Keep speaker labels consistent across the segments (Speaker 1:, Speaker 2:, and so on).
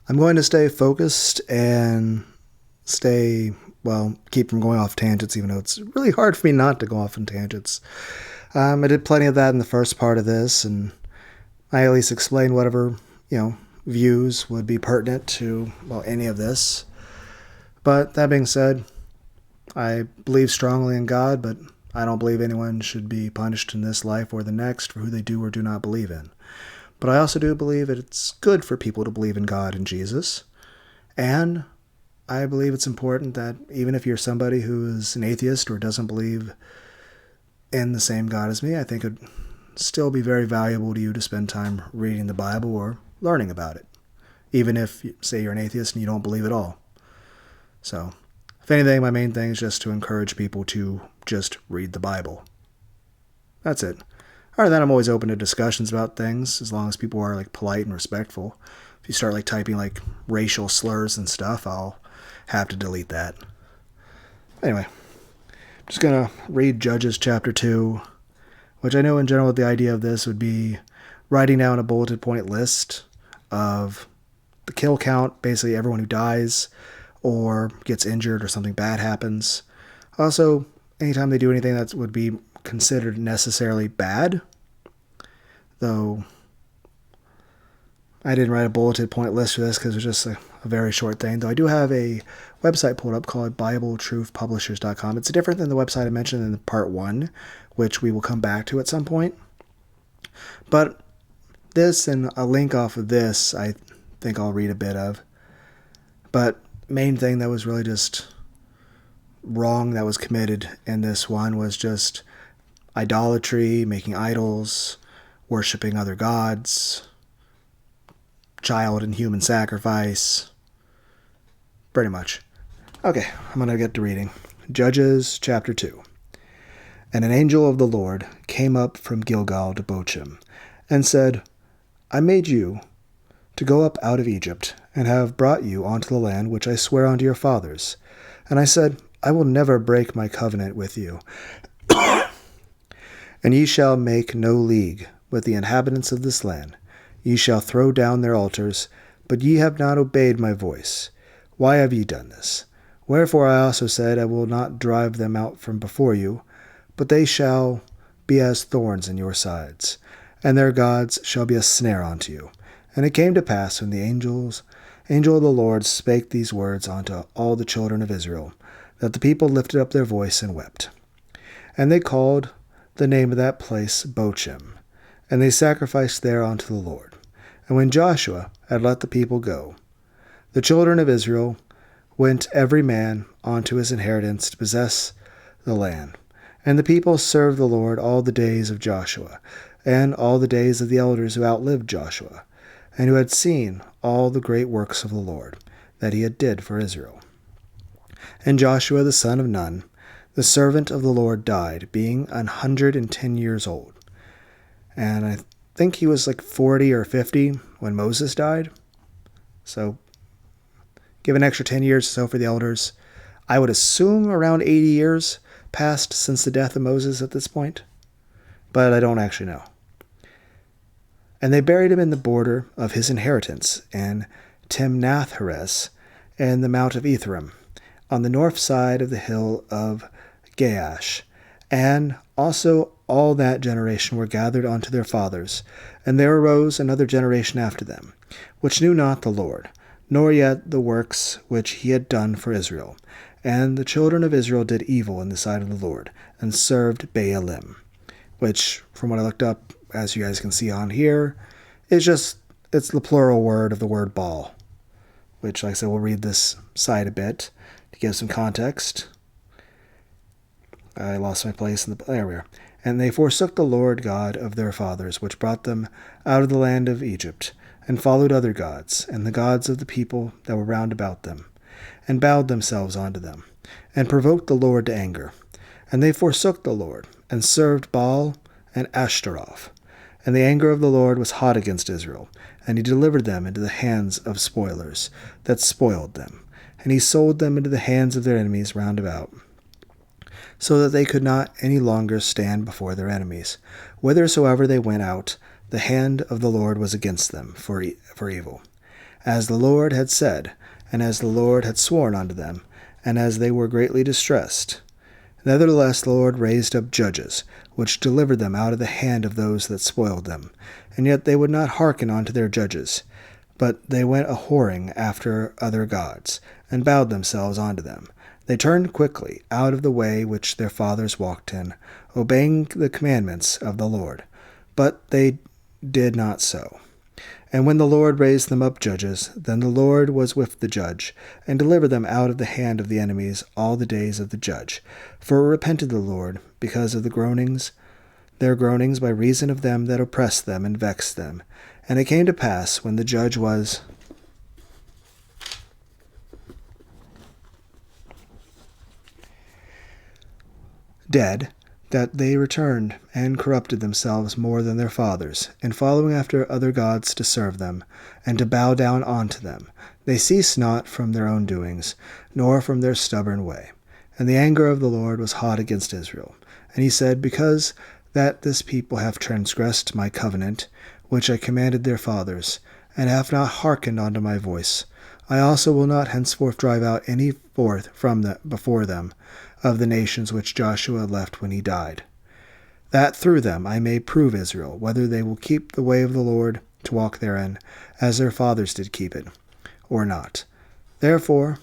Speaker 1: I'm going to stay focused and keep from going off tangents, even though it's really hard for me not to go off on tangents. I did plenty of that in the first part of this, and I at least explained whatever, views would be pertinent to, any of this. But that being said, I believe strongly in God, but I don't believe anyone should be punished in this life or the next for who they do or do not believe in. But I also do believe that it's good for people to believe in God and Jesus. And I believe it's important that even if you're somebody who is an atheist or doesn't believe in the same God as me, I think it would still be very valuable to you to spend time reading the Bible or learning about it. Even if, say, you're an atheist and you don't believe at all. So, if anything, my main thing is just to encourage people to just read the Bible. That's it. Other than that, I'm always open to discussions about things, as long as people are polite and respectful. If you start typing racial slurs and stuff, I'll have to delete that. Anyway, I'm just going to read Judges chapter 2, which I know in general the idea of this would be writing down a bulleted point list of the kill count, basically everyone who dies or gets injured or something bad happens. Also, anytime they do anything that would be considered necessarily bad, though I didn't write a bulleted point list for this because it was just a very short thing, though I do have a website pulled up called BibleTruthPublishers.com. It's different than the website I mentioned in part 1, which we will come back to at some point. But this and a link off of this, I think I'll read a bit of. But main thing that was really just wrong that was committed in this one was just idolatry, making idols, worshiping other gods, child and human sacrifice. Pretty much. Okay, I'm going to get to reading. Judges chapter 2. And an angel of the Lord came up from Gilgal to Bochim, and said, I made you to go up out of Egypt, and have brought you onto the land which I swear unto your fathers. And I said, I will never break my covenant with you. And ye shall make no league with the inhabitants of this land. Ye shall throw down their altars, but ye have not obeyed my voice. Why have ye done this? Wherefore I also said, I will not drive them out from before you, but they shall be as thorns in your sides, and their gods shall be a snare unto you. And it came to pass, when the angel of the Lord spake these words unto all the children of Israel, that the people lifted up their voice and wept. And they called the name of that place Bochim, and they sacrificed there unto the Lord. And when Joshua had let the people go, the children of Israel went every man unto his inheritance to possess the land. And the people served the Lord all the days of Joshua, and all the days of the elders who outlived Joshua, and who had seen all the great works of the Lord, that he had did for Israel. And Joshua the son of Nun, the servant of the Lord, died, being 110 years old. And I think he was 40 or 50 when Moses died. So give an extra 10 years or so for the elders. I would assume around 80 years passed since the death of Moses at this point, but I don't actually know. And they buried him in the border of his inheritance in Timnath-Heres and the mount of Ephraim, on the north side of the hill of Gaash. And also all that generation were gathered unto their fathers. And there arose another generation after them, which knew not the Lord, nor yet the works which he had done for Israel. And the children of Israel did evil in the sight of the Lord, and served Baalim, which, from what I looked up, as you guys can see on here, it's the plural word of the word baal, which, like I said, we'll read this side a bit to give some context. I lost my place there we are. And they forsook the Lord God of their fathers, which brought them out of the land of Egypt, and followed other gods, and the gods of the people that were round about them, and bowed themselves unto them, and provoked the Lord to anger. And they forsook the Lord, and served Baal and Ashtaroth. And the anger of the Lord was hot against Israel, and he delivered them into the hands of spoilers that spoiled them, and he sold them into the hands of their enemies round about, so that they could not any longer stand before their enemies. Whithersoever they went out, the hand of the Lord was against them for evil. as the Lord had said, and as the Lord had sworn unto them, and as they were greatly distressed. Nevertheless the Lord raised up judges, which delivered them out of the hand of those that spoiled them. And yet they would not hearken unto their judges, but they went a-whoring after other gods, and bowed themselves unto them. They turned quickly out of the way which their fathers walked in, obeying the commandments of the Lord. But they did not so. And when the Lord raised them up judges, then the Lord was with the judge, and delivered them out of the hand of the enemies all the days of the judge. For it repented the Lord, because of their groanings by reason of them that oppressed them and vexed them. And it came to pass, when the judge was dead, that they returned and corrupted themselves more than their fathers, in following after other gods to serve them, and to bow down unto them. They ceased not from their own doings, nor from their stubborn way. And the anger of the Lord was hot against Israel. And he said, Because that this people have transgressed my covenant, which I commanded their fathers, and have not hearkened unto my voice, I also will not henceforth drive out any forth before them of the nations which Joshua left when he died, that through them I may prove Israel, whether they will keep the way of the Lord to walk therein, as their fathers did keep it, or not. Therefore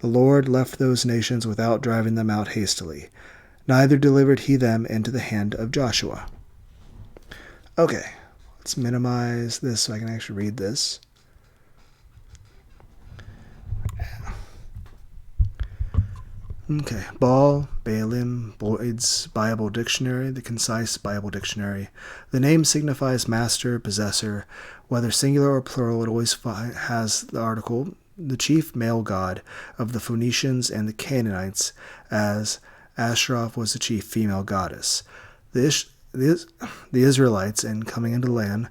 Speaker 1: the Lord left those nations without driving them out hastily, neither delivered he them into the hand of Joshua. Okay, let's minimize this so I can actually read this. Okay, Baal, Baalim, Boyd's Bible Dictionary, the Concise Bible Dictionary. The name signifies master, possessor. Whether singular or plural, it always has the article, the chief male god of the Phoenicians and the Canaanites, as Ashtaroth was the chief female goddess. The Israelites, in coming into the land,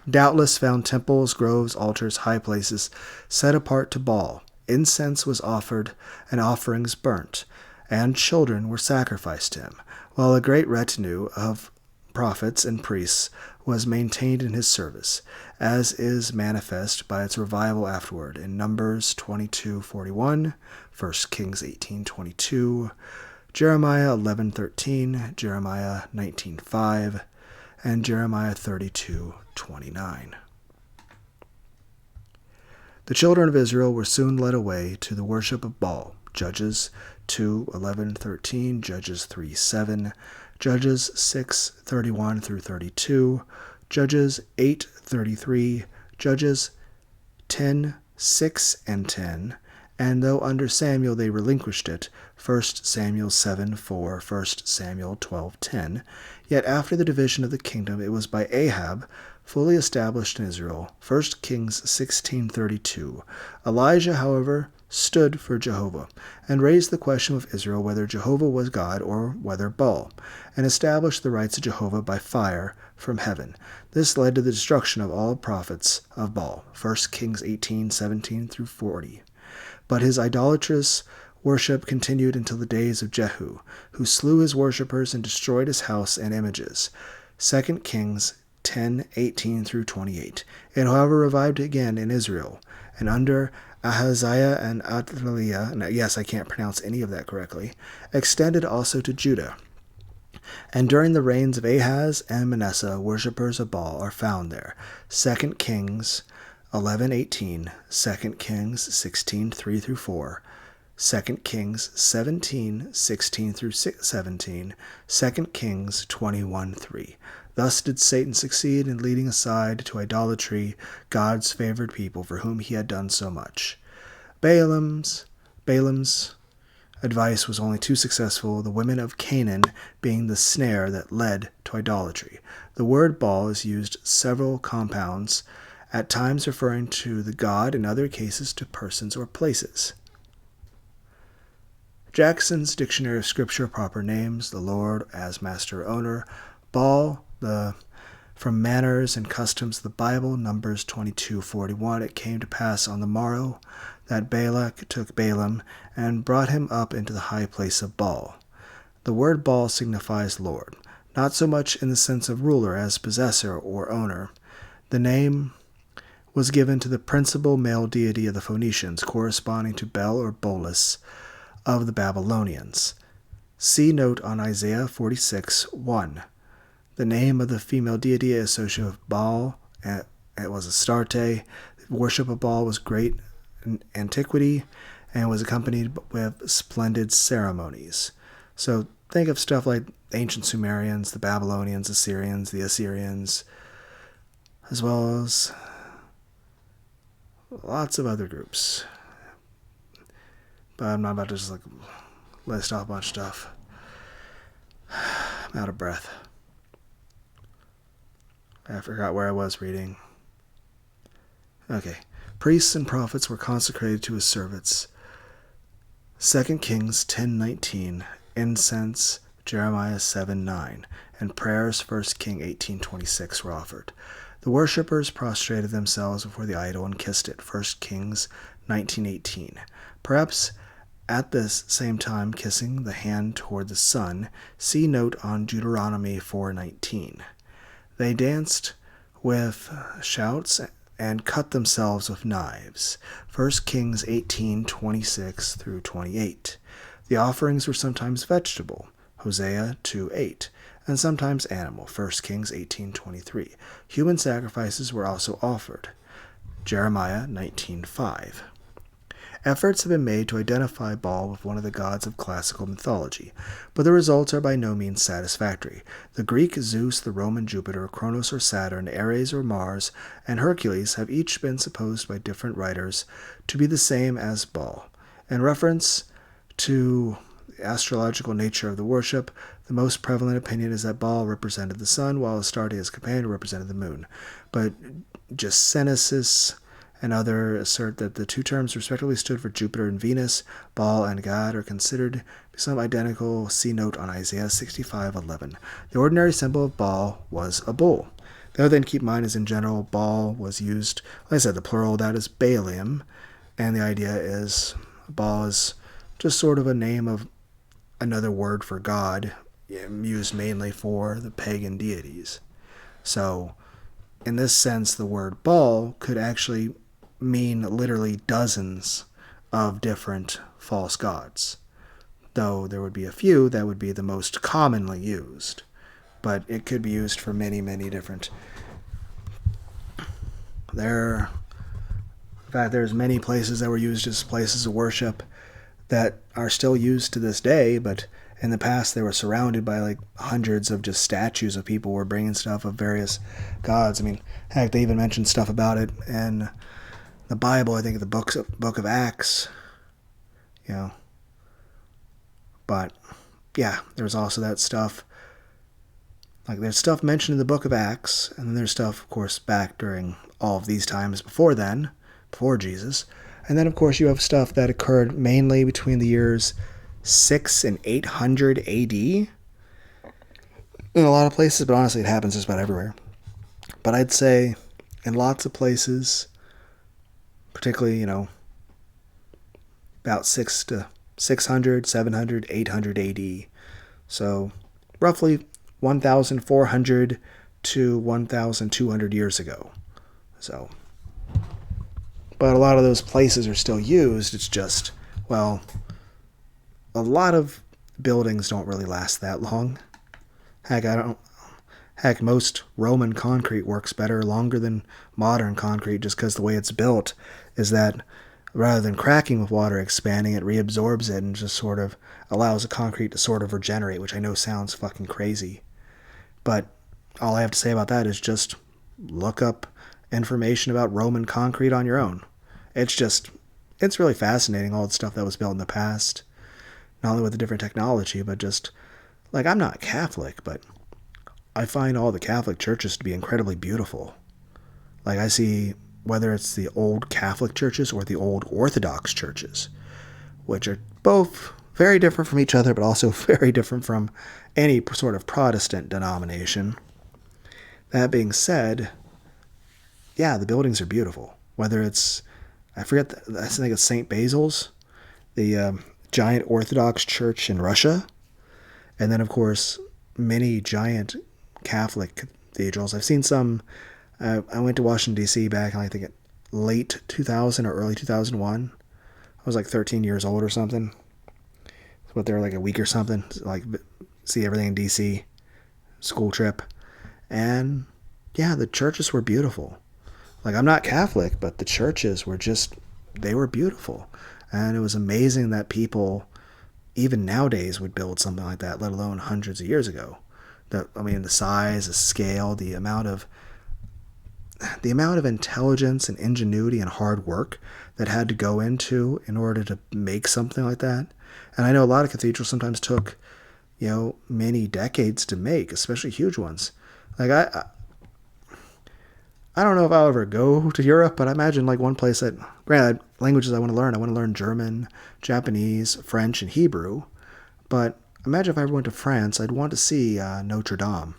Speaker 1: doubtless found temples, groves, altars, high places set apart to Baal. Incense was offered and offerings burnt, and children were sacrificed to him, while a great retinue of prophets and priests was maintained in his service, as is manifest by its revival afterward in Numbers 22:41, 1 Kings 18:22, Jeremiah 11:13, Jeremiah 19:5, and Jeremiah 32:29. The children of Israel were soon led away to the worship of Baal. Judges 2:11-13, Judges 3:7, Judges 6:31 through 32, Judges 8:33, Judges 10:6 and 10, and though under Samuel they relinquished it, 1 Samuel 7:4, 1 Samuel 12:10, yet after the division of the kingdom it was by Ahab fully established in Israel, 1 Kings 16:32. Elijah, however, stood for Jehovah, and raised the question of Israel whether Jehovah was God or whether Baal, and established the rights of Jehovah by fire from heaven. This led to the destruction of all prophets of Baal, 1 Kings 18:17 through 40. But his idolatrous worship continued until the days of Jehu, who slew his worshippers and destroyed his house and images, 2 Kings 10:18 through 28. It, however, revived again in Israel, and under Ahaziah and Athaliah, and yes, I can't pronounce any of that correctly, extended also to Judah. And during the reigns of Ahaz and Manasseh, worshippers of Baal are found there. 2 Kings 11:18, 2 Kings 16:3 through 4, 2 Kings 17:16 through 17, 2 Kings 21:3. Thus did Satan succeed in leading aside to idolatry God's favored people for whom he had done so much. Baalim's advice was only too successful, the women of Canaan being the snare that led to idolatry. The word Baal is used several compounds, at times referring to the god, in other cases to persons or places. Jackson's Dictionary of Scripture proper names, the Lord as master owner, Baal, from manners and customs of the Bible, Numbers 22:41. It came to pass on the morrow that Balak took Balaam and brought him up into the high place of Baal. The word Baal signifies Lord, not so much in the sense of ruler as possessor or owner. The name was given to the principal male deity of the Phoenicians, corresponding to Bel or Bolus of the Babylonians. See note on Isaiah 46:1. The name of the female deity is associated with Baal. It was Astarte. Worship of Baal was great in antiquity and was accompanied with splendid ceremonies. So think of stuff like the ancient Sumerians, the Babylonians, Assyrians, the Assyrians, as well as lots of other groups. But I'm not about to just list off a bunch of stuff. I'm out of breath. I forgot where I was reading. Okay. Priests and prophets were consecrated to his service. 2 Kings 10:19, incense Jeremiah 7:9, and prayers 1 King 18:26 were offered. The worshippers prostrated themselves before the idol and kissed it. 1 Kings 19:18. Perhaps at this same time kissing the hand toward the sun. See note on Deuteronomy 4:19. They danced with shouts and cut themselves with knives. 1 Kings 18:26 through 28. The offerings were sometimes vegetable. Hosea 2:8. And sometimes animal. 1 Kings 18:23. Human sacrifices were also offered. Jeremiah 19:5. Efforts have been made to identify Baal with one of the gods of classical mythology, but the results are by no means satisfactory. The Greek Zeus, the Roman Jupiter, Kronos or Saturn, Ares or Mars, and Hercules have each been supposed by different writers to be the same as Baal. In reference to the astrological nature of the worship, the most prevalent opinion is that Baal represented the sun, while Astarte, his companion, represented the moon. But Gesenisis and others assert that the two terms respectively stood for Jupiter and Venus. Baal and God are considered to be some identical. See note on Isaiah 65:11. The ordinary symbol of Baal was a bull. The other thing to keep in mind is, in general, Baal was used, like I said, the plural of that is baalim, and the idea is Baal is just sort of a name of another word for God, used mainly for the pagan deities. So, in this sense, the word Baal could actually mean literally dozens of different false gods, though there would be a few that would be the most commonly used, but it could be used for many, many different. In fact, there's many places that were used as places of worship that are still used to this day, but in the past they were surrounded by hundreds of just statues of people who were bringing stuff of various gods. I mean, heck, they even mentioned stuff about it in the Bible, I think the book of Acts, But, yeah, there's also that stuff. There's stuff mentioned in the book of Acts, and then there's stuff, of course, back during all of these times before Jesus. And then, of course, you have stuff that occurred mainly between the years 6 and 800 AD in a lot of places, but honestly, it happens just about everywhere. But I'd say in lots of places, particularly, about 600, 700, 800 AD. So roughly 1,400 to 1,200 years ago. So, but a lot of those places are still used. It's just, a lot of buildings don't really last that long. Heck, most Roman concrete works better longer than modern concrete, just because the way it's built is that rather than cracking with water expanding, it reabsorbs it and just sort of allows the concrete to sort of regenerate, which I know sounds fucking crazy. But all I have to say about that is just look up information about Roman concrete on your own. It's really fascinating, all the stuff that was built in the past. Not only with the different technology, but just, I'm not Catholic, but I find all the Catholic churches to be incredibly beautiful. I see, whether it's the old Catholic churches or the old Orthodox churches, which are both very different from each other, but also very different from any sort of Protestant denomination. That being said, yeah, the buildings are beautiful. Whether it's, I think it's St. Basil's, the giant Orthodox church in Russia, and then, of course, many giant Catholic cathedrals. I've seen some. I went to Washington, D.C. back in, I think, late 2000 or early 2001. I was like 13 years old or something. What, there like a week or something, like see everything in DC, school trip. And yeah, the churches were beautiful. Like, I'm not Catholic, but the churches were just, they were beautiful. And it was amazing that people, even nowadays, would build something like that, let alone hundreds of years ago. The size, the scale, the amount of intelligence and ingenuity and hard work that had to go into in order to make something like that. And I know a lot of cathedrals sometimes took, many decades to make, especially huge ones. Like, I don't know if I'll ever go to Europe, but I imagine like one place that, granted, languages I want to learn German, Japanese, French, and Hebrew. But imagine if I ever went to France, I'd want to see Notre Dame.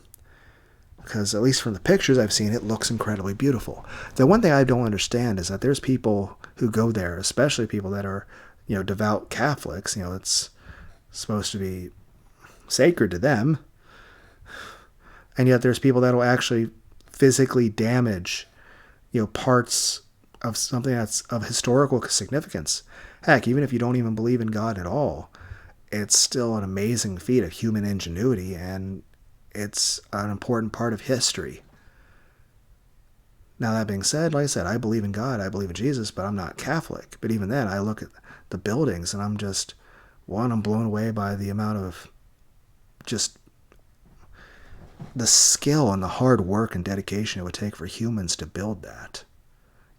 Speaker 1: Because at least from the pictures I've seen, it looks incredibly beautiful. The one thing I don't understand is that there's people who go there, especially people that are, devout Catholics. It's supposed to be sacred to them. And yet there's people that will actually physically damage, parts of something that's of historical significance. Heck, even if you don't even believe in God at all, it's still an amazing feat of human ingenuity, and it's an important part of history. Now, that being said, like I said, I believe in God, I believe in Jesus, but I'm not Catholic. But even then, I look at the buildings and I'm blown away by the amount of just the skill and the hard work and dedication it would take for humans to build that.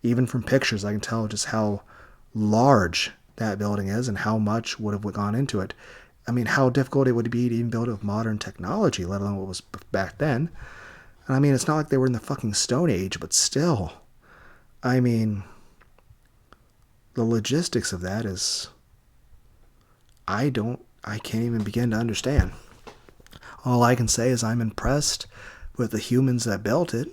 Speaker 1: Even from pictures, I can tell just how large that building is and how much would have gone into it. I mean, how difficult it would be to even build it with modern technology, let alone what was back then. And I mean, it's not like they were in the fucking Stone Age, but still. I mean, the logistics of that is, I can't even begin to understand. All I can say is I'm impressed with the humans that built it,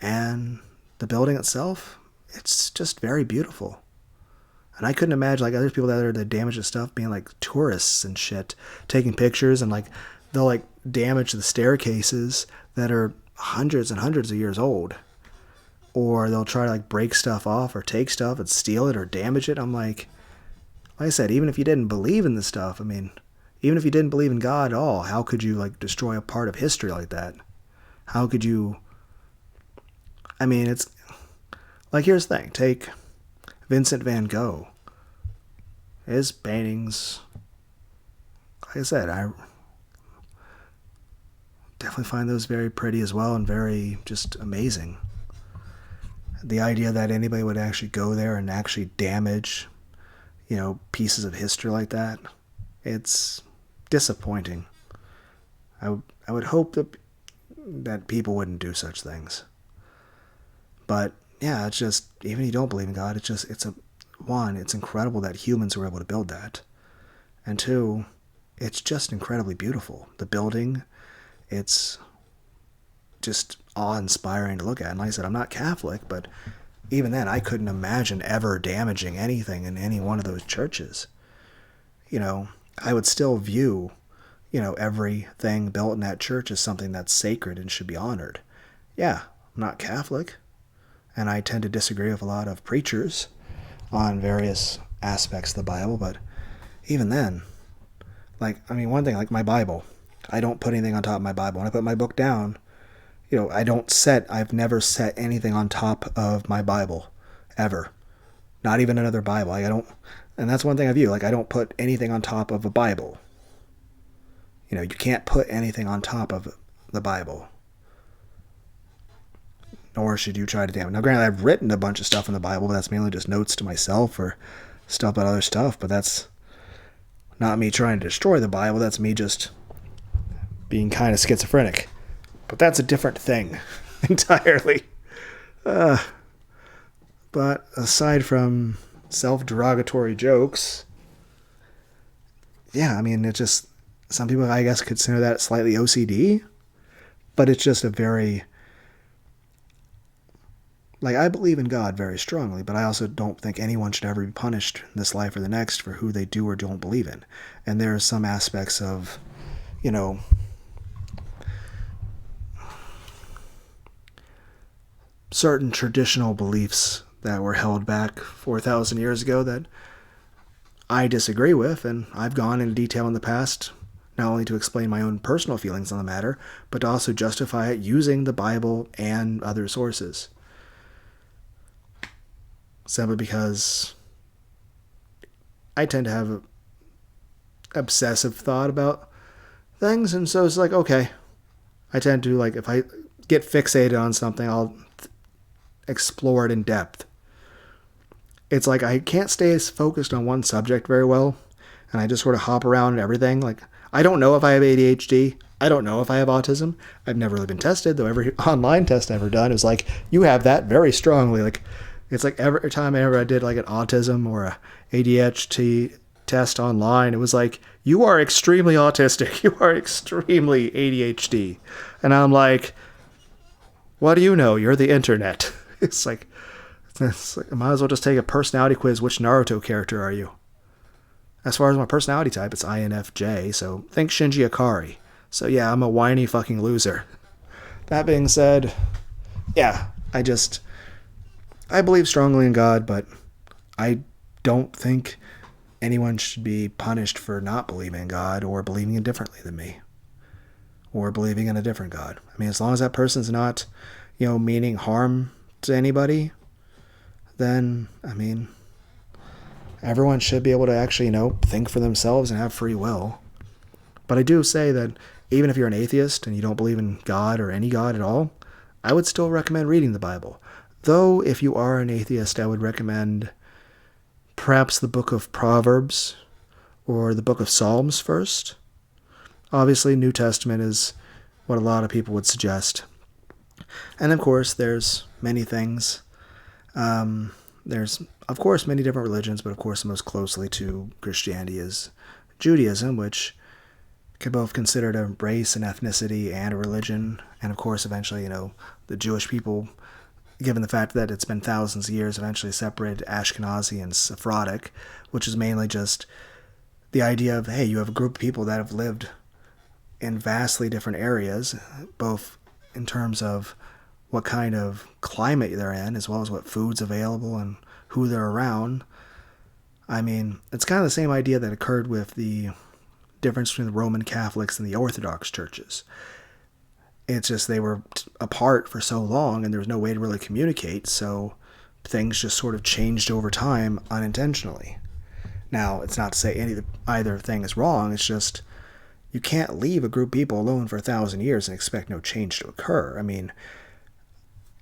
Speaker 1: and the building itself, it's just very beautiful. And I couldn't imagine like other people that damage the stuff being like tourists and shit, taking pictures, and like they'll like damage the staircases that are hundreds and hundreds of years old. Or they'll try to like break stuff off or take stuff and steal it or damage it. I'm like I said, even if you didn't believe in this stuff, I mean, even if you didn't believe in God at all, how could you like destroy a part of history like that? How could you? I mean, it's like, here's the thing. Take Vincent van Gogh. His paintings, like I said, I definitely find those very pretty as well and very just amazing. The idea that anybody would actually go there and actually damage, pieces of history like that, it's disappointing. I would hope that people wouldn't do such things. But yeah, it's just, even if you don't believe in God, it's incredible that humans were able to build that. And two, it's just incredibly beautiful. The building, it's just awe-inspiring to look at. And like I said, I'm not Catholic, but even then, I couldn't imagine ever damaging anything in any one of those churches. I would still view, everything built in that church as something that's sacred and should be honored. Yeah, I'm not Catholic, and I tend to disagree with a lot of preachers on various aspects of the Bible, but even then, one thing, like my Bible, I don't put anything on top of my Bible. When I put my book down, I've never set anything on top of my Bible, ever. Not even another Bible. And that's one thing I view, I don't put anything on top of a Bible. You can't put anything on top of the Bible. Nor should you try to damn it. Now, granted, I've written a bunch of stuff in the Bible, but that's mainly just notes to myself or stuff about other stuff, but that's not me trying to destroy the Bible. That's me just being kind of schizophrenic. But that's a different thing entirely. But aside from self-derogatory jokes, yeah, I mean, it's just, some people, I guess, consider that slightly OCD, but it's just a very, I believe in God very strongly, but I also don't think anyone should ever be punished in this life or the next for who they do or don't believe in. And there are some aspects of, certain traditional beliefs that were held back 4,000 years ago that I disagree with, and I've gone into detail in the past, not only to explain my own personal feelings on the matter, but to also justify it using the Bible and other sources. Simply because I tend to have an obsessive thought about things, and so it's like, okay, I tend to, like, if I get fixated on something, I'll explore it in depth. It's like I can't stay as focused on one subject very well, and I just sort of hop around and everything. Like, I don't know if I have ADHD. I don't know if I have autism. I've never really been tested, though every online test I've ever done is like, you have that very strongly. Like, it's like every time I did like an autism or a ADHD test online, it was like, you are extremely autistic. You are extremely ADHD. And I'm like, what do you know? You're the internet. It's like, I might as well just take a personality quiz. Which Naruto character are you? As far as my personality type, it's INFJ, so think Shinji Ikari. So yeah, I'm a whiny fucking loser. That being said, yeah, I believe strongly in God, but I don't think anyone should be punished for not believing in God or believing differently than me. Or believing in a different God. I mean, as long as that person's not, meaning harm to anybody, then, I mean, everyone should be able to actually, think for themselves and have free will. But I do say that even if you're an atheist and you don't believe in God or any God at all, I would still recommend reading the Bible. Though, if you are an atheist, I would recommend perhaps the book of Proverbs or the book of Psalms first. Obviously, New Testament is what a lot of people would suggest. And of course, there's many things. There's, of course, many different religions, but of course, most closely to Christianity is Judaism, which can both considered a race and ethnicity and a religion. And of course, eventually, the Jewish people, given the fact that it's been thousands of years, eventually separated Ashkenazi and Sephardic, which is mainly just the idea of, hey, you have a group of people that have lived in vastly different areas, both in terms of what kind of climate they're in, as well as what food's available and who they're around. I mean, it's kind of the same idea that occurred with the difference between the Roman Catholics and the Orthodox churches. It's just they were apart for so long and there was no way to really communicate, so things just sort of changed over time unintentionally. Now, it's not to say either thing is wrong, it's just you can't leave a group of people alone for 1,000 years and expect no change to occur. I mean,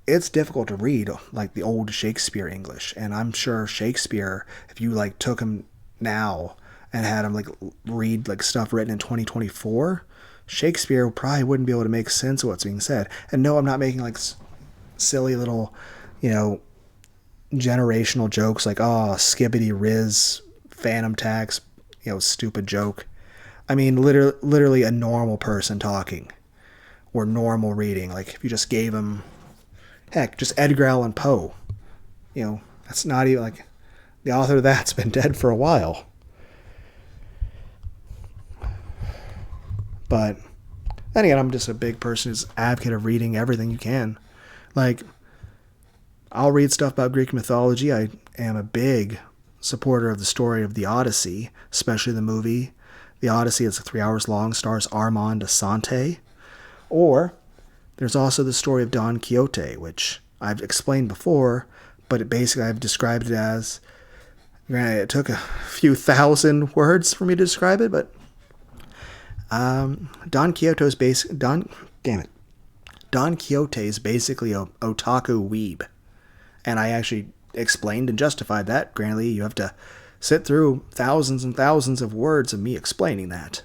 Speaker 1: it's difficult to read like the old Shakespeare English, and I'm sure Shakespeare, if you like took him now and had him like read like stuff written in 2024, Shakespeare probably wouldn't be able to make sense of what's being said. And no, I'm not making like silly little, generational jokes like, oh, skibbity riz, phantom tax, stupid joke. I mean, literally a normal person talking or normal reading. Like if you just gave him, heck, just Edgar Allan Poe, that's not even like the author of that's been dead for a while. But then again, I'm just a big person who's advocate of reading everything you can. Like, I'll read stuff about Greek mythology. I am a big supporter of the story of the Odyssey, especially the movie. The Odyssey is 3 hours long, stars Armand Assante. Or there's also the story of Don Quixote, which I've explained before, but I've described it as, it took a few thousand words for me to describe it, but Don Quixote is basically a otaku weeb. And I actually explained and justified that. Granted, you have to sit through thousands and thousands of words of me explaining that.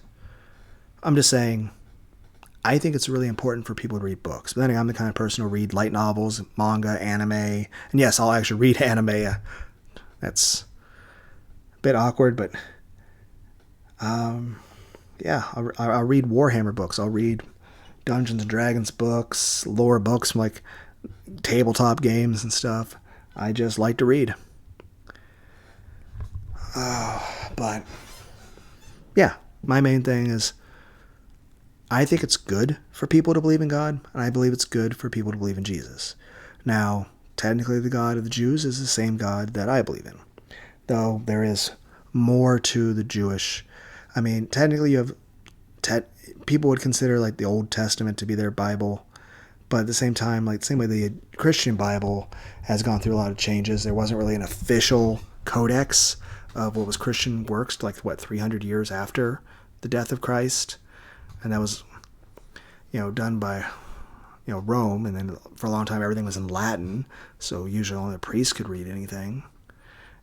Speaker 1: I'm just saying, I think it's really important for people to read books. But then I'm the kind of person who'll read light novels, manga, anime. And yes, I'll actually read anime. That's a bit awkward, but yeah, I'll read Warhammer books. I'll read Dungeons and Dragons books, lore books from like tabletop games and stuff. I just like to read. But yeah, my main thing is I think it's good for people to believe in God, and I believe it's good for people to believe in Jesus. Now, technically the God of the Jews is the same God that I believe in, though there is more to the Jewish. I mean, technically you have people would consider like the Old Testament to be their Bible, but at the same time, like the same way the Christian Bible has gone through a lot of changes. There wasn't really an official codex of what was Christian works, like 300 years after the death of Christ, and that was, done by, Rome, and then for a long time everything was in Latin, so usually only a priest could read anything,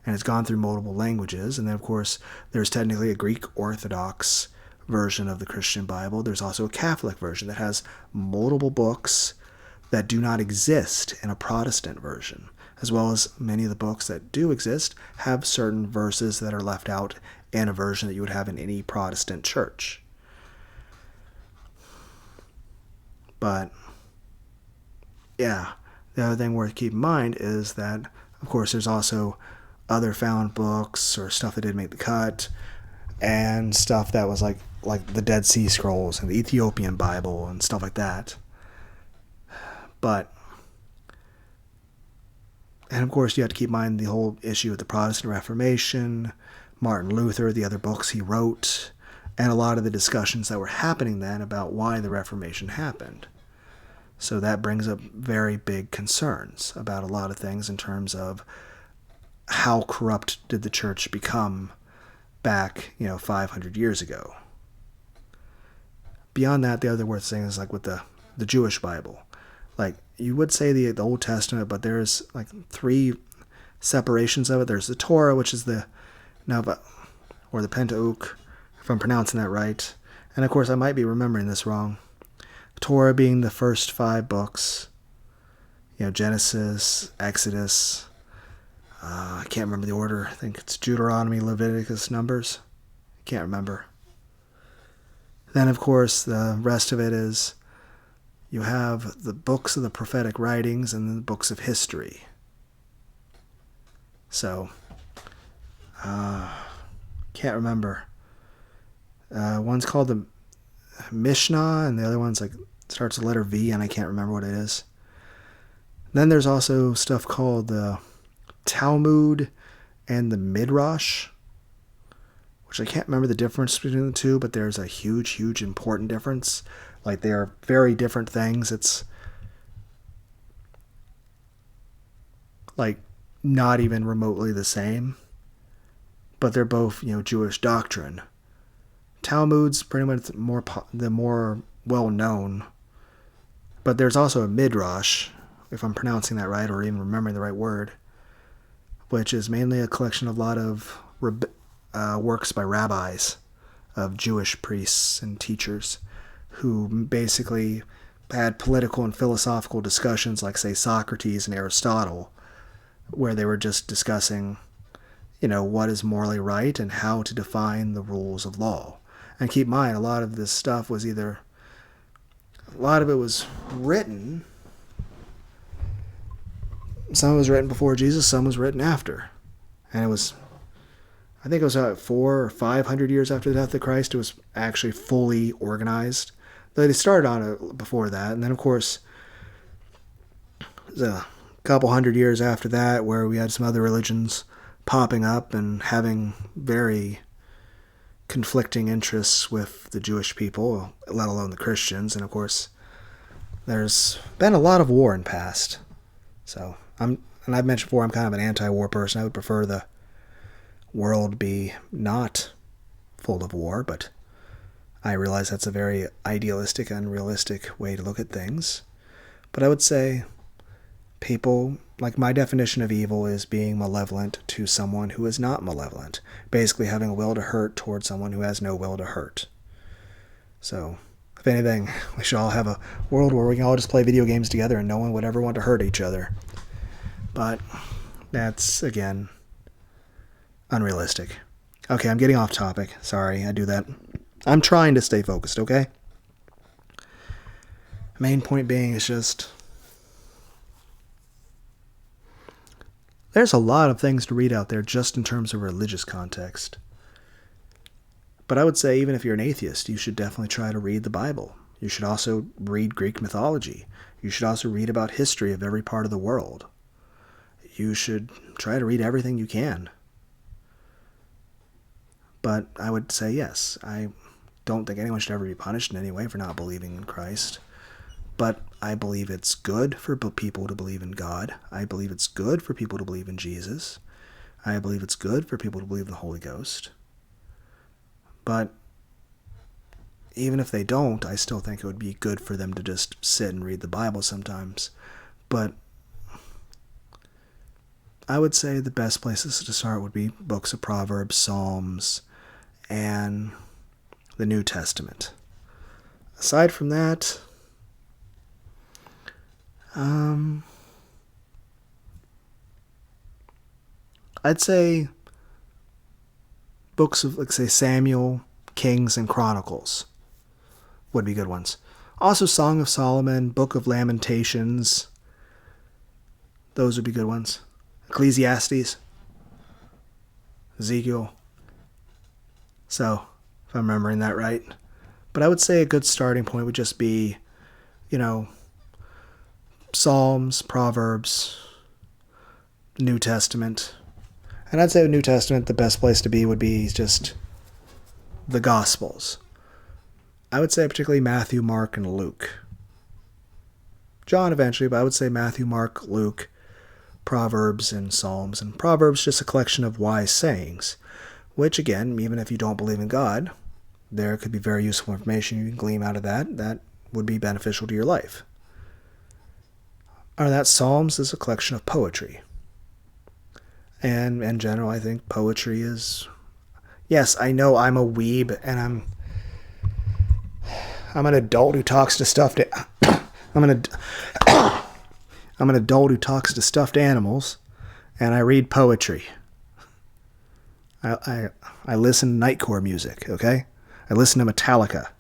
Speaker 1: and it's gone through multiple languages, and then of course there's technically a Greek Orthodox version of the Christian Bible. There's also a Catholic version that has multiple books that do not exist in a Protestant version, as well as many of the books that do exist have certain verses that are left out in a version that you would have in any Protestant church. But yeah, the other thing worth keeping in mind is that, of course, there's also other found books or stuff that didn't make the cut, and stuff that was like the Dead Sea Scrolls and the Ethiopian Bible and stuff like that. And of course you have to keep in mind the whole issue with the Protestant Reformation, Martin Luther, the other books he wrote, and a lot of the discussions that were happening then about why the Reformation happened. So that brings up very big concerns about a lot of things in terms of how corrupt did the church become back, 500 years ago. Beyond that, the other worth saying is like with the Jewish Bible. Like, you would say the Old Testament, but there's like 3 separations of it. There's the Torah, which is the Nava, or the Pentateuch, if I'm pronouncing that right. And of course, I might be remembering this wrong. Torah being the first 5 books, Genesis, Exodus, I can't remember the order. I think it's Deuteronomy, Leviticus, Numbers. I can't remember. Then, of course, the rest of it is you have the books of the prophetic writings and then the books of history. So, can't remember. One's called the Mishnah, and the other one's starts with the letter V, and I can't remember what it is. Then there's also stuff called the Talmud and the Midrash, which I can't remember the difference between the two, but there's a huge important difference. Like, they are very different things. It's like not even remotely the same, but they're both, Jewish doctrine. Talmud's pretty much the more well-known, but there's also a Midrash, if I'm pronouncing that right or even remembering the right word, which is mainly a collection of a lot of works by rabbis, of Jewish priests and teachers, who basically had political and philosophical discussions like, say, Socrates and Aristotle, where they were just discussing, what is morally right and how to define the rules of law. And keep in mind, a lot of this stuff was a lot of it was written, some was written before Jesus, some was written after. And I think it was 400 or 500 years after the death of Christ, it was actually fully organized. Though they started on it before that. And then, of course, a couple hundred years after that, where we had some other religions popping up and having very conflicting interests with the Jewish people, let alone the Christians. And of course, there's been a lot of war in the past. So I've mentioned before, I'm kind of an anti-war person. I would prefer the world be not full of war, but I realize that's a very idealistic, unrealistic way to look at things. But I would say people, like, my definition of evil is being malevolent to someone who is not malevolent. Basically having a will to hurt towards someone who has no will to hurt. So, if anything, we should all have a world where we can all just play video games together and no one would ever want to hurt each other. But that's, again, unrealistic. Okay, I'm getting off topic. Sorry, I do that. I'm trying to stay focused, okay? Main point being is just, there's a lot of things to read out there just in terms of religious context. But I would say even if you're an atheist, you should definitely try to read the Bible. You should also read Greek mythology. You should also read about history of every part of the world. You should try to read everything you can. But I would say yes, I don't think anyone should ever be punished in any way for not believing in Christ. But I believe it's good for people to believe in God. I believe it's good for people to believe in Jesus. I believe it's good for people to believe in the Holy Ghost. But even if they don't, I still think it would be good for them to just sit and read the Bible sometimes. But I would say the best places to start would be books of Proverbs, Psalms, and the New Testament. Aside from that, I'd say books of, like, say, Samuel, Kings, and Chronicles would be good ones. Also, Song of Solomon, Book of Lamentations. Those would be good ones. Ecclesiastes. Ezekiel. So, if I'm remembering that right. But I would say a good starting point would just be, Psalms, Proverbs, New Testament. And I'd say the New Testament, the best place to be would be just the Gospels. I would say particularly Matthew, Mark, and Luke. John eventually, but I would say Matthew, Mark, Luke, Proverbs, and Psalms. And Proverbs, just a collection of wise sayings, which, again, even if you don't believe in God, there could be very useful information you can glean out of that would be beneficial to your life. Or that Psalms is a collection of poetry. And in general, I think poetry is... Yes, I know I'm a weeb, and I'm an adult who talks to stuffed... I'm an adult who talks to stuffed animals, and I read poetry. I listen to nightcore music, okay? I listen to Metallica,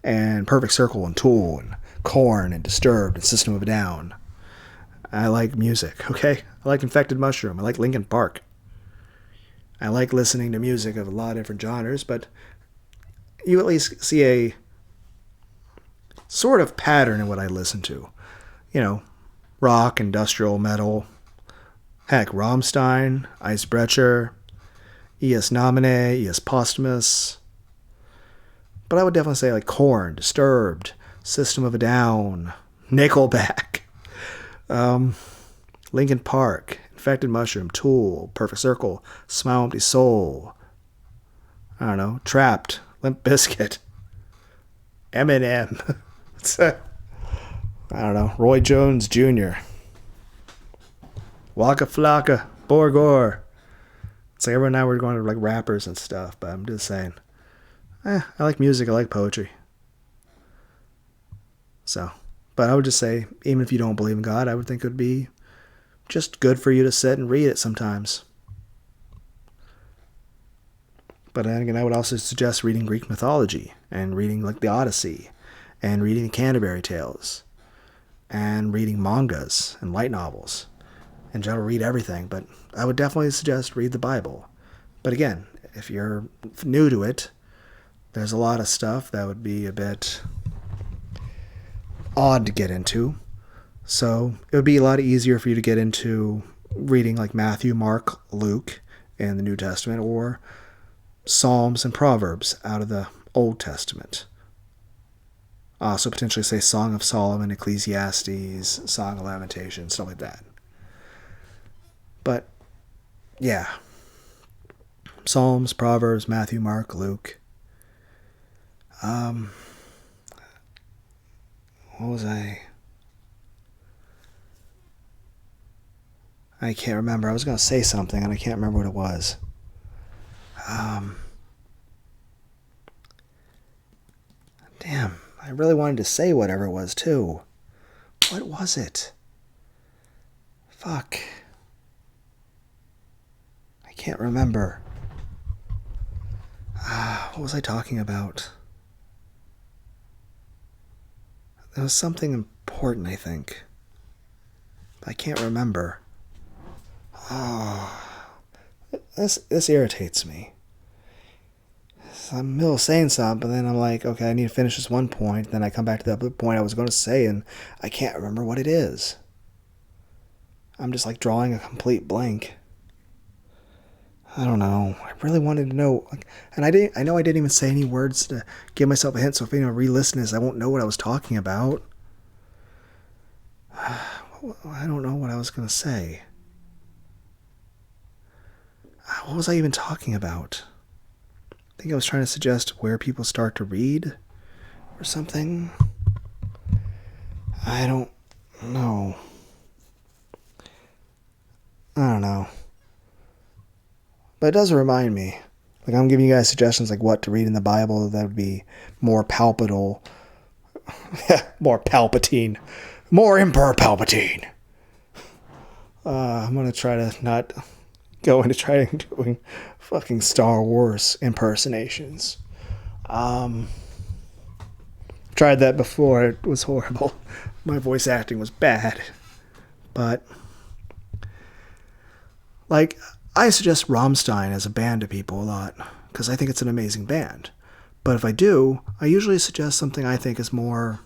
Speaker 1: and Perfect Circle, and Tool, and Korn, and Disturbed, and System of a Down. I like music, okay? I like Infected Mushroom. I like Linkin Park. I like listening to music of a lot of different genres, but you at least see a sort of pattern in what I listen to. Rock, industrial, metal. Heck, Rammstein, Icebreaker, ES Nomine, ES Posthumous. But I would definitely say like Korn, Disturbed, System of a Down, Nickelback, Linkin Park, Infected Mushroom, Tool, Perfect Circle, Smile Empty Soul, I don't know, Trapped, Limp Bizkit, Eminem, I don't know, Roy Jones Jr., Waka Flocka, Borgore. It's like everyone now we're going to like rappers and stuff, but I'm just saying, I like music, I like poetry. So, but I would just say, even if you don't believe in God, I would think it would be just good for you to sit and read it sometimes. But then again, I would also suggest reading Greek mythology and reading like the Odyssey and reading the Canterbury Tales and reading mangas and light novels. In general, read everything, but I would definitely suggest read the Bible. But again, if you're new to it, there's a lot of stuff that would be a bit odd to get into. So it would be a lot easier for you to get into reading like Matthew, Mark, Luke in the New Testament, or Psalms and Proverbs out of the Old Testament. Also potentially say Song of Solomon, Ecclesiastes, Song of Lamentations, stuff like that. But yeah, Psalms, Proverbs, Matthew, Mark, Luke. What was I can't remember. I was going to say something and I can't remember what it was. Damn, I really wanted to say whatever it was too. What was it? Fuck. I can't remember. What was I talking about? There was something important, I think. I can't remember. Oh, this irritates me. I'm in the middle of saying something, and then I'm like, okay, I need to finish this one point. Then I come back to the other point I was going to say, and I can't remember what it is. I'm just like drawing a complete blank. I don't know. I really wanted to know, and I know I didn't even say any words to give myself a hint. So if anyone re-listen this, I won't know what I was talking about. I don't know what I was going to say. What was I even talking about? I think I was trying to suggest where people start to read or something. I don't know. I don't know. But it does remind me. Like, I'm giving you guys suggestions like what to read in the Bible that would be more palpable. More Palpatine. More Emperor Palpatine. I'm going to try to not go into trying doing fucking Star Wars impersonations. Tried that before. It was horrible. My voice acting was bad. But, like, I suggest Rammstein as a band to people a lot because I think it's an amazing band. But if I do, I usually suggest something I think is more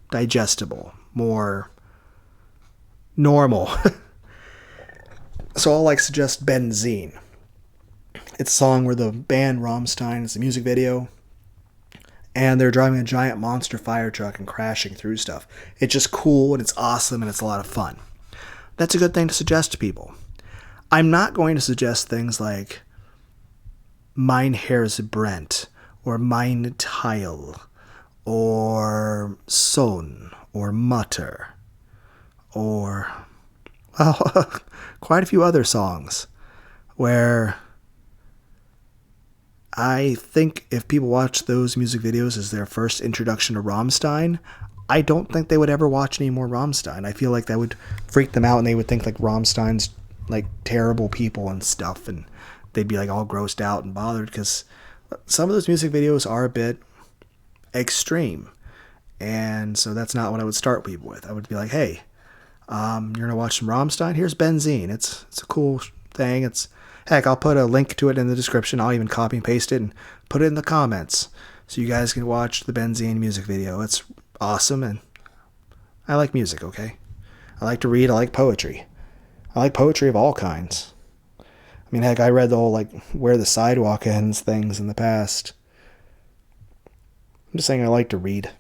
Speaker 1: digestible, more normal. So I'll like suggest Benzene. It's a song where the band Rammstein is a music video, and they're driving a giant monster fire truck and crashing through stuff. It's just cool and it's awesome and it's a lot of fun. That's a good thing to suggest to people. I'm not going to suggest things like Mein Herr's Brent or Mein Teil or Son or Mutter or quite a few other songs where I think if people watch those music videos as their first introduction to Rammstein, I don't think they would ever watch any more Rammstein. I feel like that would freak them out and they would think like Rammstein's like terrible people and stuff, and they'd be like all grossed out and bothered because some of those music videos are a bit extreme. And so that's not what I would start people with. I would be like, hey, you're going to watch some Rammstein? Here's Benzene. It's a cool thing. Heck, I'll put a link to it in the description. I'll even copy and paste it and put it in the comments so you guys can watch the Benzene music video. It's awesome, and I like music, okay? I like to read. I like poetry. I like poetry of all kinds. I mean, heck, I read the whole, like, Where the Sidewalk Ends things in the past. I'm just saying I like to read.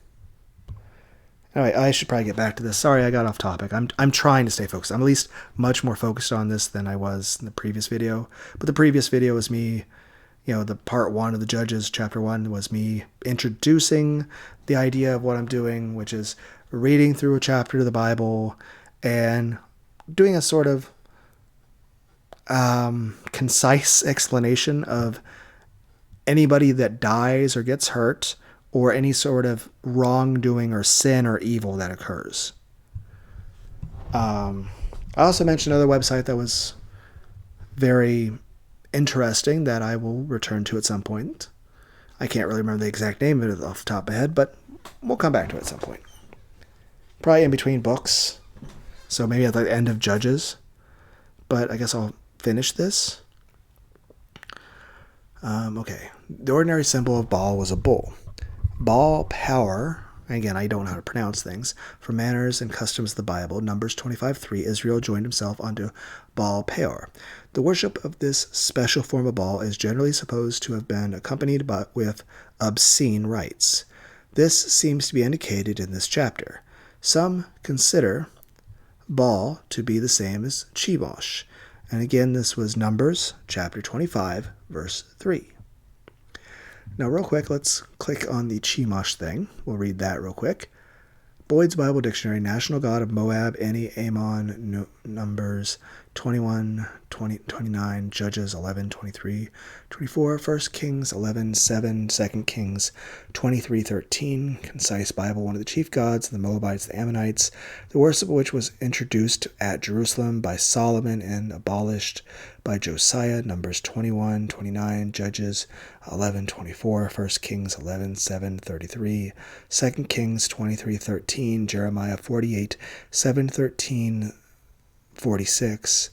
Speaker 1: Anyway, I should probably get back to this. Sorry, I got off topic. I'm trying to stay focused. I'm at least much more focused on this than I was in the previous video. But the previous video was me, the part 1 of the Judges, chapter 1, was me introducing the idea of what I'm doing, which is reading through a chapter of the Bible and doing a sort of concise explanation of anybody that dies or gets hurt or any sort of wrongdoing or sin or evil that occurs. I also mentioned another website that was very interesting that I will return to at some point. I can't really remember the exact name of it off the top of my head, but we'll come back to it at some point. Probably in between books, so maybe at the end of Judges. But I guess I'll finish this. Okay. The ordinary symbol of Baal was a bull. Baal power, again, I don't know how to pronounce things, for manners and customs of the Bible, Numbers 25:3, Israel joined himself unto Baal Peor. The worship of this special form of Baal is generally supposed to have been accompanied with obscene rites. This seems to be indicated in this chapter. Some consider Baal to be the same as chemosh. And again, this was Numbers chapter 25, verse 3. Now, real quick, let's click on the chemosh thing. We'll read that real quick. Boyd's Bible Dictionary, national god of Moab, Ani, Ammon, Numbers 21, 29, Judges 11, 23, 24, 1 Kings 11, 7, 2 Kings 23, 13, concise Bible, one of the chief gods of the Moabites, the Ammonites, the worship of which was introduced at Jerusalem by Solomon and abolished by Josiah, Numbers 21, 29, Judges 11, 24, 1 Kings 11, 7, 33, 2 Kings 23, 13, Jeremiah 48, 7, 13, 46.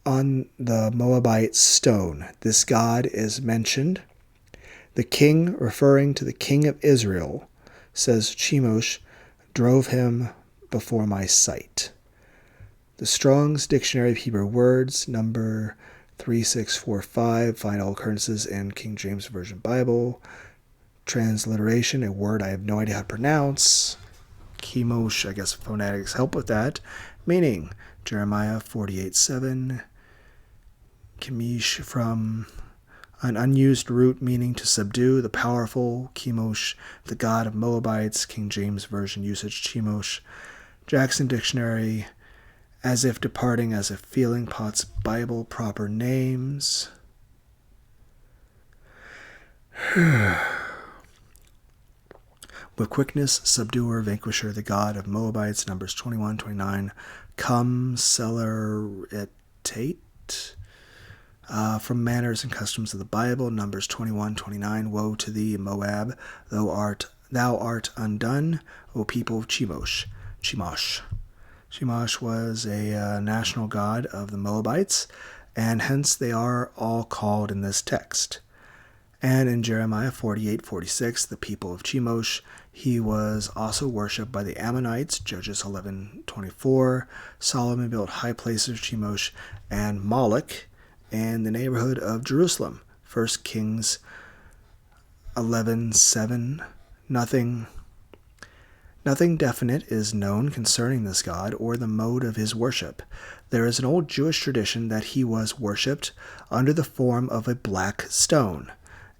Speaker 1: On the Moabite stone, this god is mentioned. The king, referring to the king of Israel, says chemosh, drove him before my sight. The Strong's Dictionary of Hebrew Words, number 3645, find all occurrences in King James Version Bible. Transliteration, a word I have no idea how to pronounce. Chemosh, I guess phonetics help with that. Meaning, Jeremiah 48:7. Chemosh, from an unused root meaning to subdue, the powerful. Chemosh, the god of Moabites. King James Version usage, chemosh. Jackson Dictionary, as if departing as if feeling. Potts Bible, proper names. With quickness, subduer, vanquisher, the god of Moabites. Numbers 21:29. Come, celeritate. From manners and customs of the Bible. Numbers 21:29. Woe to thee, Moab! Thou art undone, O people of Chemosh. Chemosh. Chemosh was a national god of the Moabites, and hence they are all called in this text. And in Jeremiah 48:46, the people of Chemosh, he was also worshipped by the Ammonites. Judges 11:24. Solomon built high places of Chemosh and Molech in the neighborhood of Jerusalem. 1 Kings 11:7. Nothing definite is known concerning this god or the mode of his worship. There is an old Jewish tradition that he was worshipped under the form of a black stone,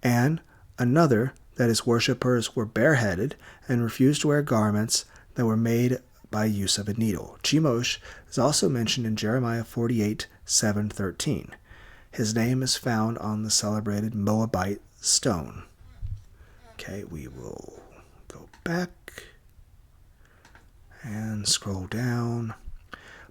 Speaker 1: and another that his worshippers were bareheaded and refused to wear garments that were made by use of a needle. Chemosh is also mentioned in Jeremiah 48:7-13. His name is found on the celebrated Moabite stone. Okay, we will go back and scroll down.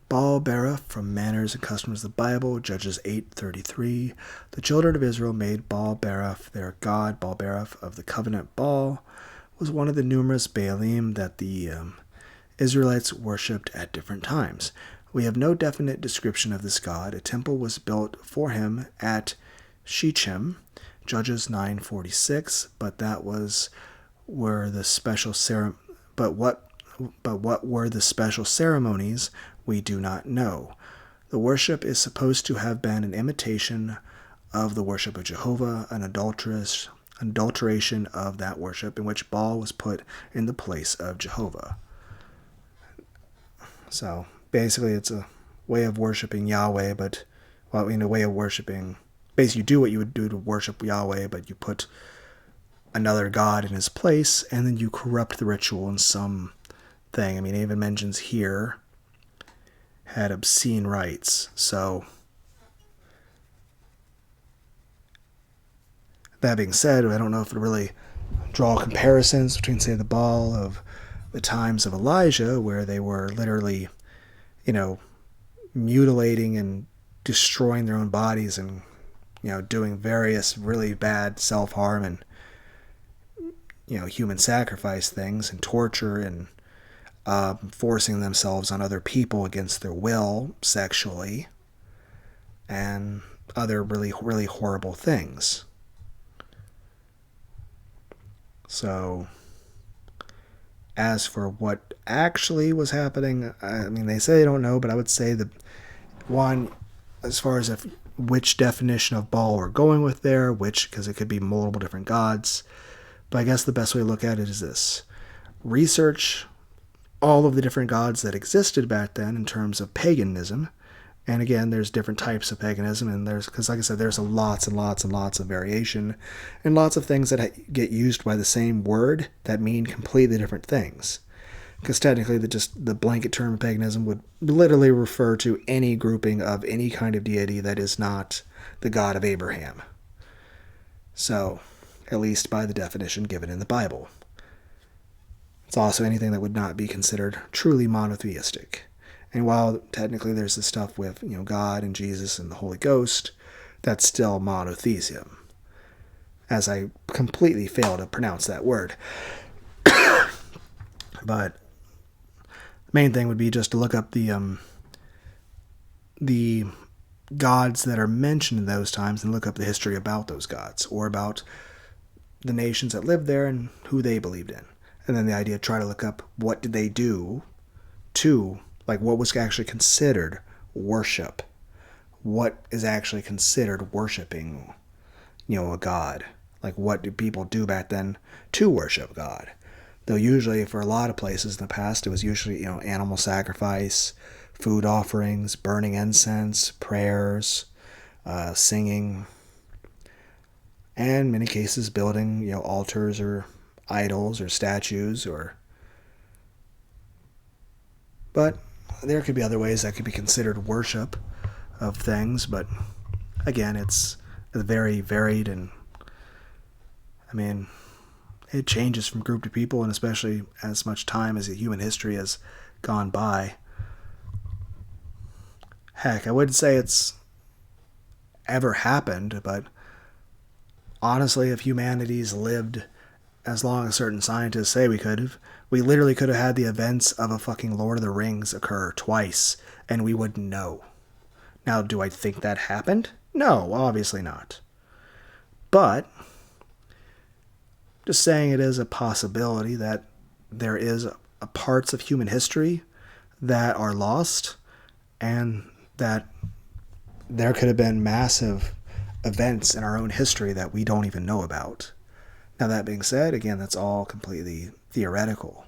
Speaker 1: Baal Berah, from Manners and Customs of the Bible, Judges 8:33. The children of Israel made Baal Berah their god. Baal Berah of the covenant Baal was one of the numerous baalim that the Israelites worshipped at different times. We have no definite description of this god. A temple was built for him at Shechem, Judges 9:46, but what were the special ceremonies, we do not know. The worship is supposed to have been an imitation of the worship of Jehovah, an adulteration of that worship in which Baal was put in the place of Jehovah. So basically it's a way of worshiping Yahweh, but in a way of worshiping, basically you do what you would do to worship Yahweh, but you put another god in his place, and then you corrupt the ritual in some thing. I mean, it even mentions here had obscene rites. So that being said, I don't know if it really draw comparisons between, say, the Baal of the times of Elijah, where they were literally, mutilating and destroying their own bodies and, doing various really bad self-harm and, human sacrifice things and torture and forcing themselves on other people against their will sexually and other really, really horrible things. So, as for what actually was happening, I mean, they say they don't know, but I would say that one, as far as which definition of Baal we're going with there, because it could be multiple different gods, but I guess the best way to look at it is this. Research all of the different gods that existed back then in terms of paganism. And again, there's different types of paganism, and because like I said, there's lots and lots and lots of variation, and lots of things that get used by the same word that mean completely different things. Because technically, the blanket term of paganism would literally refer to any grouping of any kind of deity that is not the God of Abraham. So, at least by the definition given in the Bible. It's also anything that would not be considered truly monotheistic. And while technically there's this stuff with, God and Jesus and the Holy Ghost, that's still monotheism. As I completely fail to pronounce that word. But the main thing would be just to look up the gods that are mentioned in those times and look up the history about those gods, or about the nations that lived there and who they believed in. And then the idea, try to look up what did they do to, like, what was actually considered worship. What is actually considered worshiping, a god. Like, what did people do back then to worship God? Though usually, for a lot of places in the past, it was usually, animal sacrifice, food offerings, burning incense, prayers, singing, and in many cases building, altars or idols or statues But there could be other ways that could be considered worship of things, but again, it's very varied, and it changes from group to people, and especially as much time as human history has gone by. Heck, I wouldn't say it's ever happened, but honestly, if humanity's lived as long as certain scientists say we could have, we literally could have had the events of a fucking Lord of the Rings occur twice, and we wouldn't know. Now, do I think that happened? No, obviously not. But just saying it is a possibility that there is a parts of human history that are lost, and that there could have been massive events in our own history that we don't even know about. Now, that being said, again, that's all completely theoretical.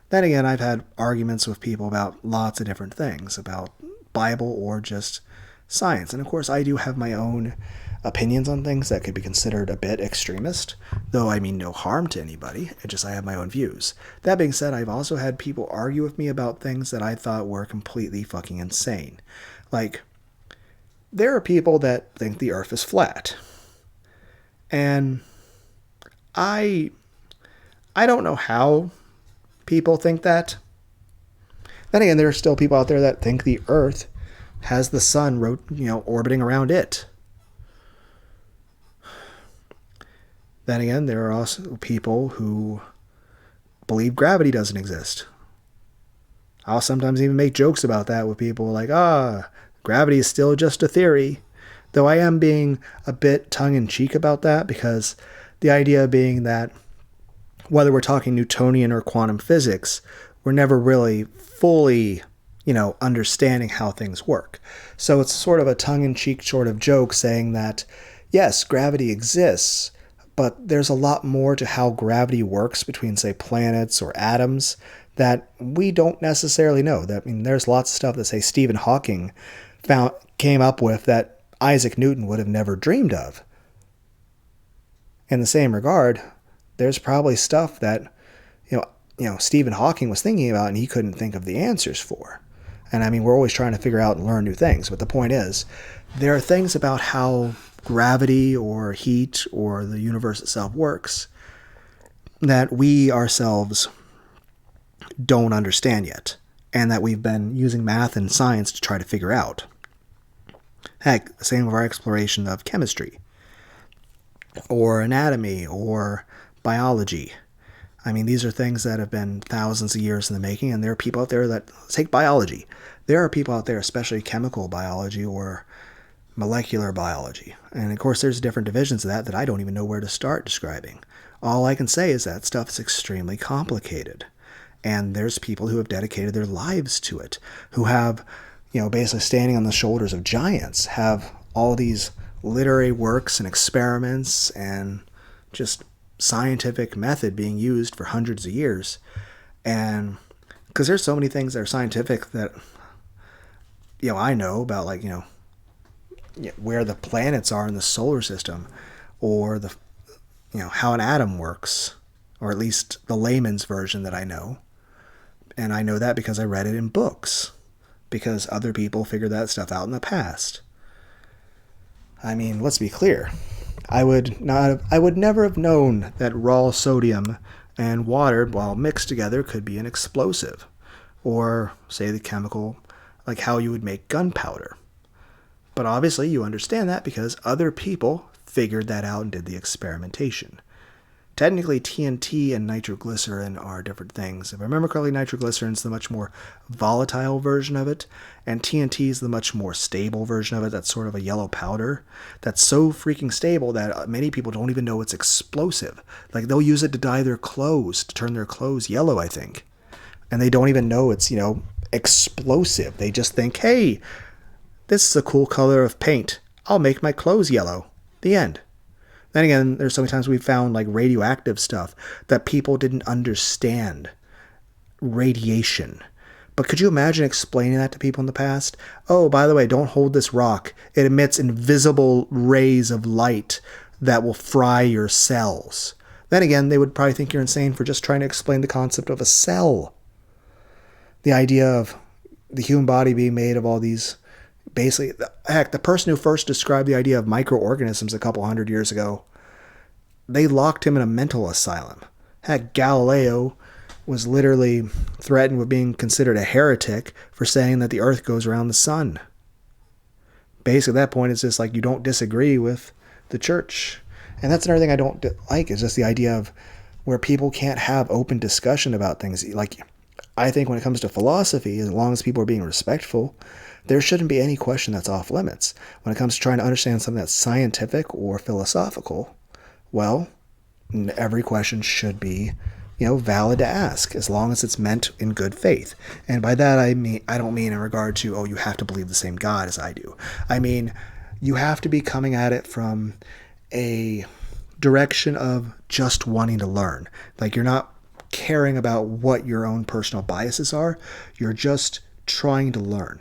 Speaker 1: Then again, I've had arguments with people about lots of different things, about Bible or just science. And of course, I do have my own opinions on things that could be considered a bit extremist, though I mean no harm to anybody. It's just I have my own views. That being said, I've also had people argue with me about things that I thought were completely fucking insane. Like, there are people that think the earth is flat. And I don't know how people think that. Then again, there are still people out there that think the earth has the sun orbiting around it. Then again, there are also people who believe gravity doesn't exist. I'll sometimes even make jokes about that with people like, gravity is still just a theory. Though I am being a bit tongue-in-cheek about that, because the idea being that whether we're talking Newtonian or quantum physics, we're never really fully, understanding how things work. So it's sort of a tongue-in-cheek sort of joke saying that, yes, gravity exists, but there's a lot more to how gravity works between, say, planets or atoms that we don't necessarily know. There's lots of stuff that, say, Stephen Hawking came up with that Isaac Newton would have never dreamed of. In the same regard, there's probably stuff that, Stephen Hawking was thinking about and he couldn't think of the answers for. And we're always trying to figure out and learn new things. But the point is, there are things about how gravity or heat or the universe itself works that we ourselves don't understand yet, and that we've been using math and science to try to figure out. Heck, the same with our exploration of chemistry, or anatomy, or biology. These are things that have been thousands of years in the making, and there are people out there that, let's take biology. There are people out there, especially chemical biology or molecular biology. And of course, there's different divisions of that I don't even know where to start describing. All I can say is that stuff is extremely complicated. And there's people who have dedicated their lives to it, who have, basically standing on the shoulders of giants, have all these literary works and experiments and just scientific method being used for hundreds of years. And because there's so many things that are scientific that, I know about, like, where the planets are in the solar system, or the, how an atom works, or at least the layman's version that I know. And I know that because I read it in books, because other people figured that stuff out in the past. Let's be clear. I would never have known that raw sodium and water, while mixed together, could be an explosive, or say the chemical, like how you would make gunpowder. But obviously you understand that because other people figured that out and did the experimentation. technically TNT and nitroglycerin are different things. If I remember correctly, nitroglycerin is the much more volatile version of it, and TNT is the much more stable version of it. That's sort of a yellow powder that's so freaking stable that many people don't even know it's explosive. Like, they'll use it to dye their clothes, to turn their clothes yellow, I think. And they don't even know it's, explosive. They just think, hey, this is a cool color of paint. I'll make my clothes yellow. The end. Then again, there's so many times we've found like radioactive stuff that people didn't understand. Radiation. But could you imagine explaining that to people in the past? Oh, by the way, don't hold this rock. It emits invisible rays of light that will fry your cells. Then again, they would probably think you're insane for just trying to explain the concept of a cell. The idea of the human body being made of all these, basically, heck, the person who first described the idea of microorganisms a couple hundred years ago, they locked him in a mental asylum. Heck, Galileo was literally threatened with being considered a heretic for saying that the earth goes around the sun. Basically, at that point, it's just like you don't disagree with the church. And that's another thing I don't like, is just the idea of where people can't have open discussion about things. Like, I think when it comes to philosophy, as long as people are being respectful, there shouldn't be any question that's off limits. When it comes to trying to understand something that's scientific or philosophical, well, every question should be, valid to ask, as long as it's meant in good faith. And by that, I don't mean in regard to, oh, you have to believe the same God as I do. I mean, you have to be coming at it from a direction of just wanting to learn. Like, you're not caring about what your own personal biases are. You're just trying to learn.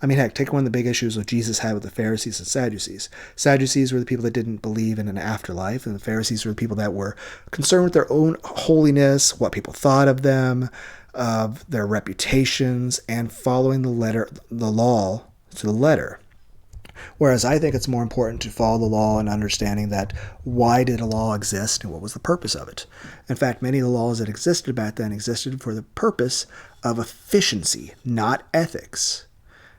Speaker 1: I mean, heck, take one of the big issues that Jesus had with the Pharisees and Sadducees. Sadducees were the people that didn't believe in an afterlife, and the Pharisees were the people that were concerned with their own holiness, what people thought of them, of their reputations, and following the law to the letter. Whereas I think it's more important to follow the law and understanding that why did a law exist and what was the purpose of it. In fact, many of the laws that existed back then existed for the purpose of efficiency, not ethics.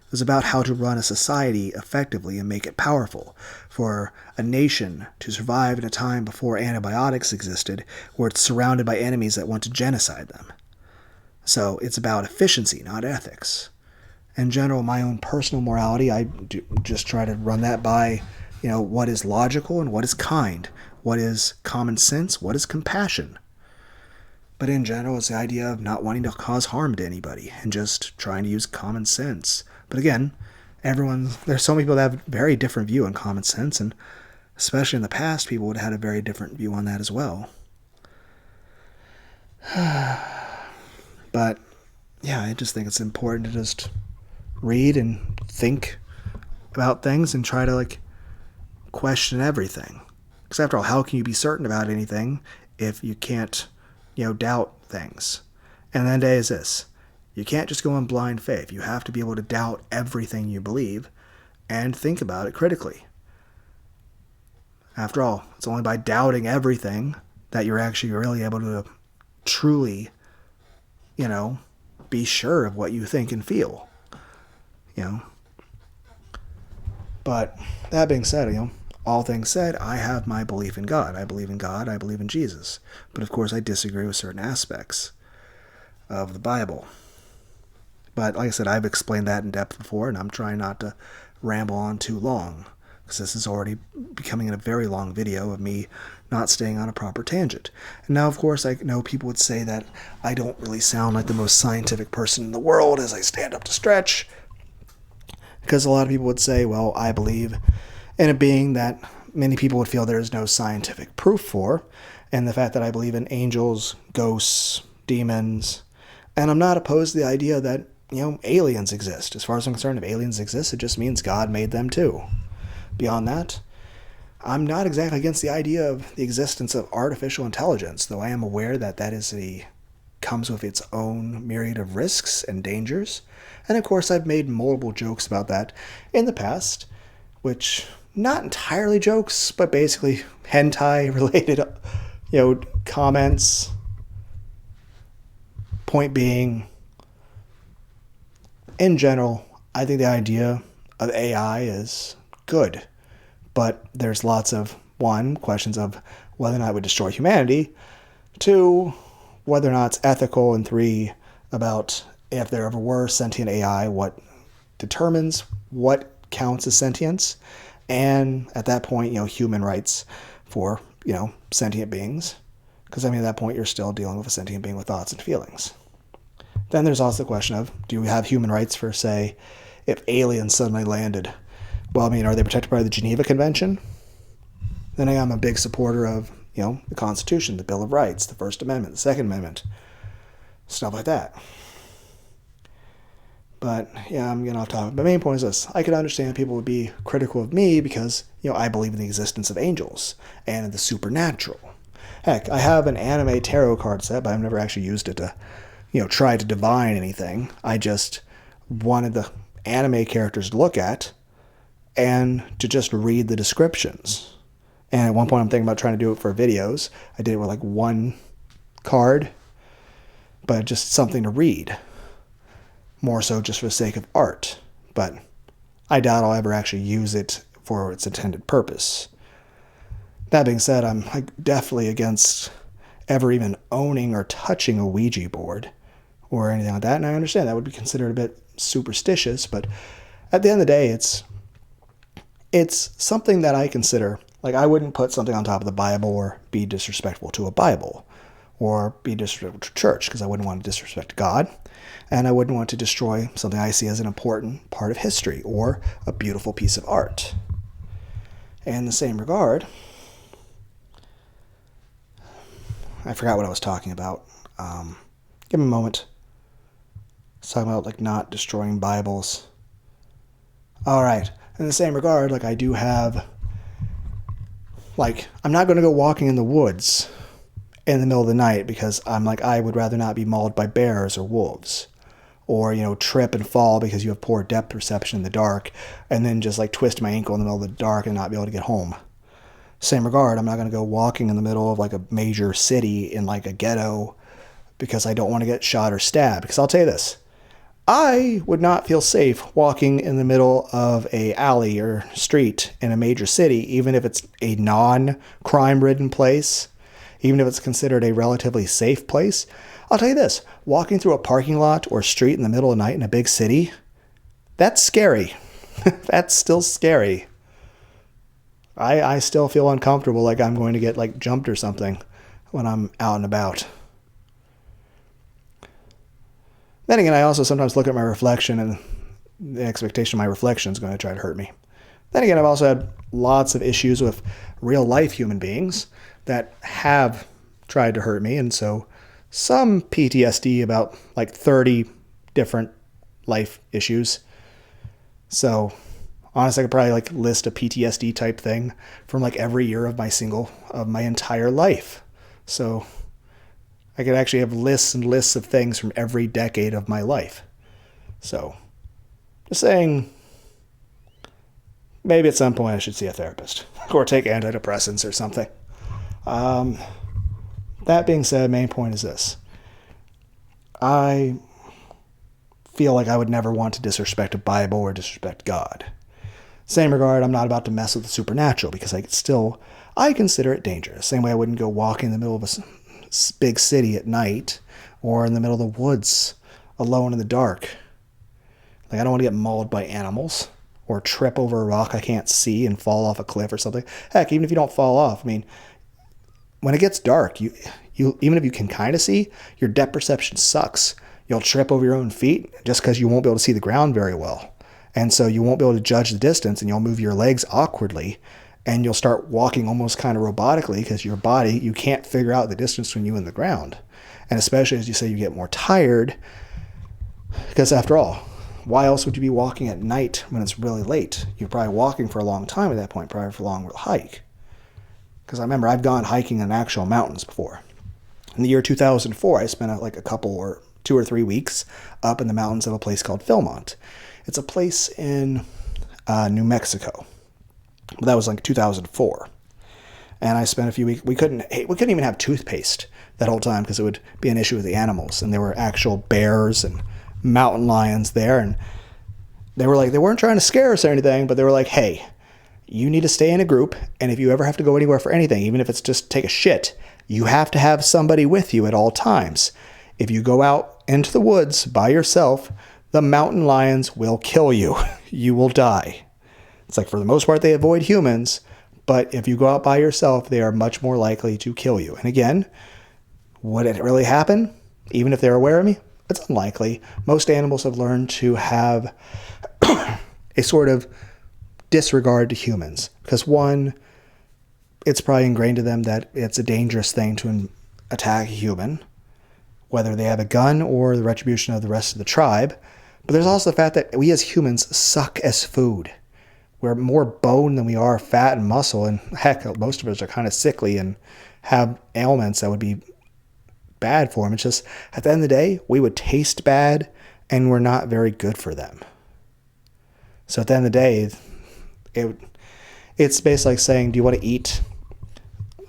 Speaker 1: It was about how to run a society effectively and make it powerful, for a nation to survive in a time before antibiotics existed, where it's surrounded by enemies that want to genocide them. So it's about efficiency, not ethics. In general, my own personal morality, I do just try to run that by, what is logical and what is kind, what is common sense, what is compassion. But in general, it's the idea of not wanting to cause harm to anybody and just trying to use common sense. But again, there's so many people that have a very different view on common sense, and especially in the past, people would have had a very different view on that as well. But yeah, I just think it's important to just read and think about things and try to question everything. Because after all, how can you be certain about anything if you can't, doubt things? And the day is this. You can't just go in blind faith. You have to be able to doubt everything you believe and think about it critically. After all, it's only by doubting everything that you're actually really able to truly, be sure of what you think and feel. But that being said, all things said, I have my belief in God. I believe in God. I believe in Jesus. But of course, I disagree with certain aspects of the Bible. But like I said, I've explained that in depth before, and I'm trying not to ramble on too long, because this is already becoming a very long video of me not staying on a proper tangent. And now, of course, I know people would say that I don't really sound like the most scientific person in the world as I stand up to stretch, because a lot of people would say, well, I believe in a being that many people would feel there is no scientific proof for, and the fact that I believe in angels, ghosts, demons, and I'm not opposed to the idea that aliens exist. As far as I'm concerned, if aliens exist, it just means God made them too. Beyond that, I'm not exactly against the idea of the existence of artificial intelligence, though I am aware that comes with its own myriad of risks and dangers. And of course, I've made multiple jokes about that in the past, which, not entirely jokes, but basically hentai-related, comments. Point being, in general, I think the idea of AI is good, but there's lots of one, questions of whether or not it would destroy humanity. Two, whether or not it's ethical. And three, about if there ever were sentient AI, what determines what counts as sentience. And at that point, human rights for, sentient beings. Because, at that point, you're still dealing with a sentient being with thoughts and feelings. Then there's also the question of, do we have human rights for, say, if aliens suddenly landed? Well, are they protected by the Geneva Convention? Then I'm a big supporter of, the Constitution, the Bill of Rights, the First Amendment, the Second Amendment, stuff like that. But, I'm getting off topic. My main point is this. I could understand people would be critical of me because, I believe in the existence of angels and in the supernatural. Heck, I have an anime tarot card set, but I've never actually used it to, try to divine anything. I just wanted the anime characters to look at and to just read the descriptions. And at one point I'm thinking about trying to do it for videos. I did it with one card, but just something to read. More so just for the sake of art. But I doubt I'll ever actually use it for its intended purpose. That being said, I'm definitely against ever even owning or touching a Ouija board or anything like that. And I understand that would be considered a bit superstitious, but at the end of the day, it's something that I consider. I wouldn't put something on top of the Bible or be disrespectful to a Bible or be disrespectful to church, because I wouldn't want to disrespect God, and I wouldn't want to destroy something I see as an important part of history or a beautiful piece of art. And in the same regard, I forgot what I was talking about. Give me a moment. I was talking about not destroying Bibles. All right. In the same regard, I do have, I'm not going to go walking in the woods in the middle of the night because I would rather not be mauled by bears or wolves, or, trip and fall because you have poor depth perception in the dark, and then just twist my ankle in the middle of the dark and not be able to get home. Same regard, I'm not going to go walking in the middle of a major city in a ghetto because I don't want to get shot or stabbed. Because I'll tell you this, I would not feel safe walking in the middle of a alley or street in a major city, even if it's a non-crime-ridden place, even if it's considered a relatively safe place. I'll tell you this, walking through a parking lot or street in the middle of the night in a big city, that's scary. That's still scary. I still feel uncomfortable, I'm going to get jumped or something when I'm out and about. Then again, I also sometimes look at my reflection and the expectation of my reflection is going to try to hurt me. Then again, I've also had lots of issues with real life human beings that have tried to hurt me. And so some PTSD about 30 different life issues. So honestly, I could probably list a PTSD type thing from every year of my entire life. So I could actually have lists and lists of things from every decade of my life. So, just saying, maybe at some point I should see a therapist or take antidepressants or something. That being said, main point is this. I feel like I would never want to disrespect a Bible or disrespect God. Same regard, I'm not about to mess with the supernatural because I consider it dangerous. Same way I wouldn't go walking in the middle of a big city at night or in the middle of the woods alone in the dark. I don't want to get mauled by animals or trip over a rock I can't see and fall off a cliff or something. Heck, even if you don't fall off, when it gets dark, you even if you can kind of see, your depth perception sucks. You'll trip over your own feet just because you won't be able to see the ground very well. And so you won't be able to judge the distance, and you'll move your legs awkwardly, and you'll start walking almost kind of robotically because your body, you can't figure out the distance between you and the ground. And especially as you say, you get more tired, because after all, why else would you be walking at night when it's really late? You're probably walking for a long time at that point, probably for a long hike. Because I remember I've gone hiking in actual mountains before. In the year 2004, I spent a couple or 2 or 3 weeks up in the mountains of a place called Philmont. It's a place in New Mexico. That was 2004. And I spent a few weeks, we couldn't even have toothpaste that whole time because it would be an issue with the animals. And there were actual bears and mountain lions there. And they weren't trying to scare us or anything, but they were like, hey, you need to stay in a group. And if you ever have to go anywhere for anything, even if it's just take a shit, you have to have somebody with you at all times. If you go out into the woods by yourself, the mountain lions will kill you. You will die. It's like for the most part, they avoid humans, but if you go out by yourself, they are much more likely to kill you. And again, would it really happen? Even if they're aware of me? It's unlikely. Most animals have learned to have a sort of disregard to humans. Because one, it's probably ingrained to them that it's a dangerous thing to attack a human, whether they have a gun or the retribution of the rest of the tribe. But there's also the fact that we as humans suck as food. We're more bone than we are fat and muscle. And heck, most of us are kind of sickly and have ailments that would be bad for them. It's just, at the end of the day, we would taste bad and we're not very good for them. So at the end of the day, it's basically like saying, do you want to eat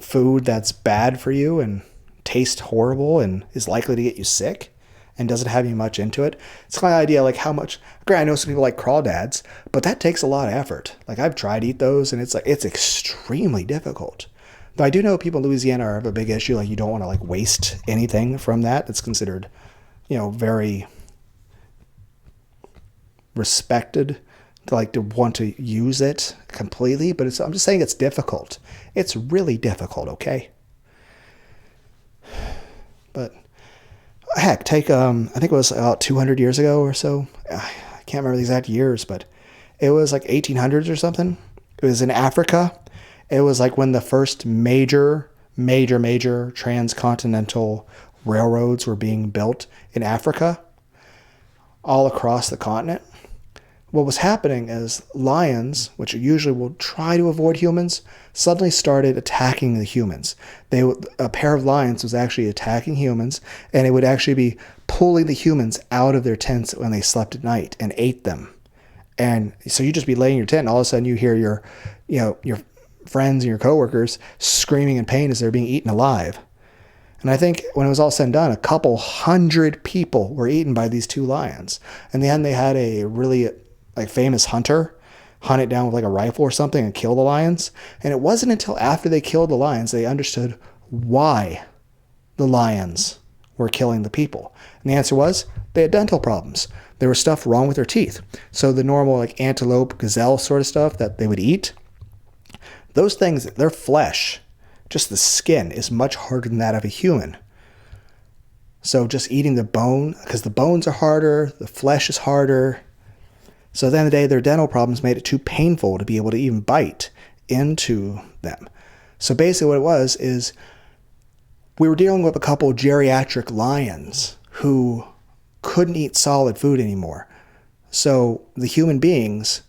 Speaker 1: food that's bad for you and tastes horrible and is likely to get you sick and doesn't have you much into it? It's kind of the idea like how much, I know some people like crawdads, but that takes a lot of effort. Like I've tried to eat those and it's extremely difficult. Though I do know people in Louisiana have a big issue. Like you don't want to like waste anything from that. It's considered, very respected to want to use it completely. But I'm just saying it's difficult. It's really difficult. Okay. But heck, take, I think it was about 200 years ago or so. I can't remember the exact years, but it was like 1800s or something. It was in Africa. It was like when the first major transcontinental railroads were being built in Africa, all across the continent. What was happening is lions, which usually will try to avoid humans, suddenly started attacking the humans. A pair of lions was actually attacking humans, and it would actually be pulling the humans out of their tents when they slept at night and ate them. And so you just be laying in your tent, and all of a sudden you hear your friends and your coworkers screaming in pain as they're being eaten alive. And I think when it was all said and done, a couple hundred people were eaten by these two lions. And then they had a really famous hunter hunt it down with a rifle or something and kill the lions. And it wasn't until after they killed the lions they understood why the lions were killing the people. And the answer was they had dental problems. There was stuff wrong with their teeth. So the normal antelope, gazelle sort of stuff that they would eat, those things, their flesh, just the skin, is much harder than that of a human. So just eating the bone, because the bones are harder, the flesh is harder. So at the end of the day, their dental problems made it too painful to be able to even bite into them. So basically what it was is we were dealing with a couple geriatric lions who couldn't eat solid food anymore. So the human beings,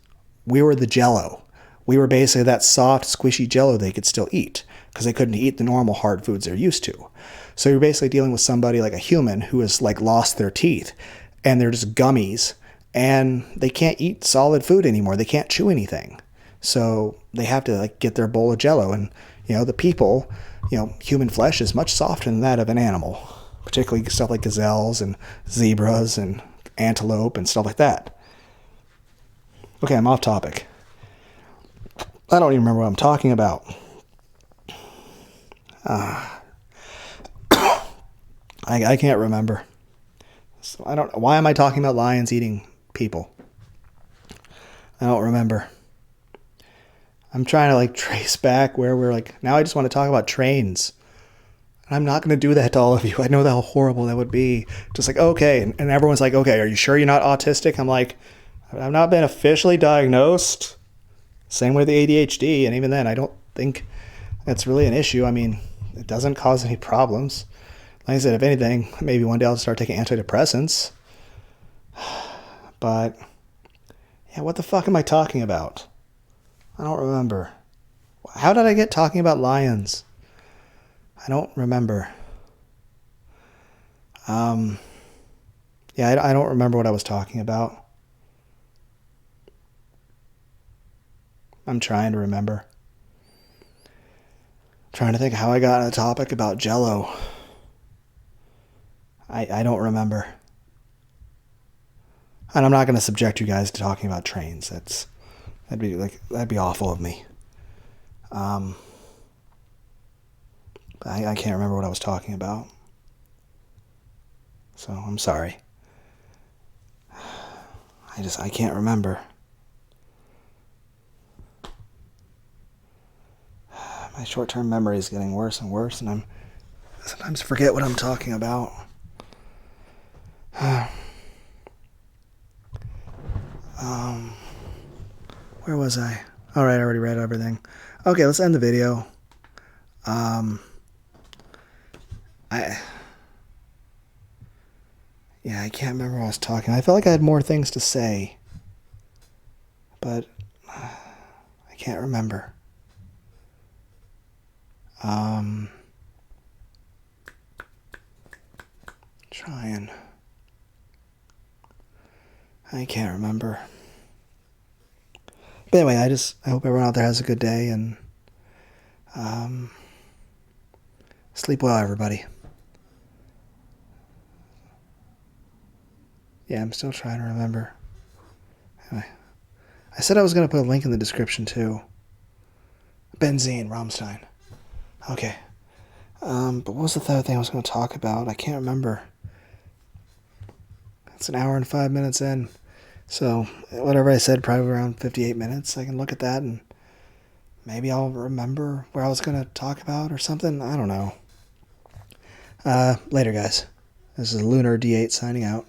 Speaker 1: we were the jello. We were basically that soft, squishy jello they could still eat because they couldn't eat the normal hard foods they're used to. So you're basically dealing with somebody like a human who has lost their teeth and they're just gummies and they can't eat solid food anymore. They can't chew anything. So they have to get their bowl of jello. And, the people, human flesh is much softer than that of an animal, particularly stuff like gazelles and zebras and antelope and stuff like that. Okay, I'm off topic. I don't even remember what I'm talking about. I can't remember. So why am I talking about lions eating people? I don't remember. I'm trying to trace back where we're now I just want to talk about trains. I'm not going to do that to all of you. I know how horrible that would be. Just okay. And everyone's okay, are you sure you're not autistic? I'm I've not been officially diagnosed. Same with the ADHD. And even then, I don't think that's really an issue. It doesn't cause any problems. Like I said, if anything, maybe one day I'll start taking antidepressants. But, yeah, what the fuck am I talking about? I don't remember. How did I get talking about lions? I don't remember. Yeah, I don't remember what I was talking about. I'm trying to remember. Trying to think how I got on a topic about Jell-O. I don't remember. And I'm not going to subject you guys to talking about trains. That'd be awful of me. I can't remember what I was talking about. So I'm sorry. I can't remember. My short-term memory is getting worse and worse, and I sometimes forget what I'm talking about. Where was I? All right, I already read everything. Okay, let's end the video. I can't remember what I was talking. I felt like I had more things to say, but I can't remember. Trying. I can't remember. But anyway, I hope everyone out there has a good day, and sleep well, everybody. Yeah, I'm still trying to remember. Anyway, I said I was going to put a link in the description, too. Benzene, Rammstein. Okay. But what was the third thing I was going to talk about? I can't remember. It's an hour and 5 minutes in. So, whatever I said, probably around 58 minutes. I can look at that and maybe I'll remember where I was going to talk about or something. I don't know. Later, guys. This is Lunar D8 signing out.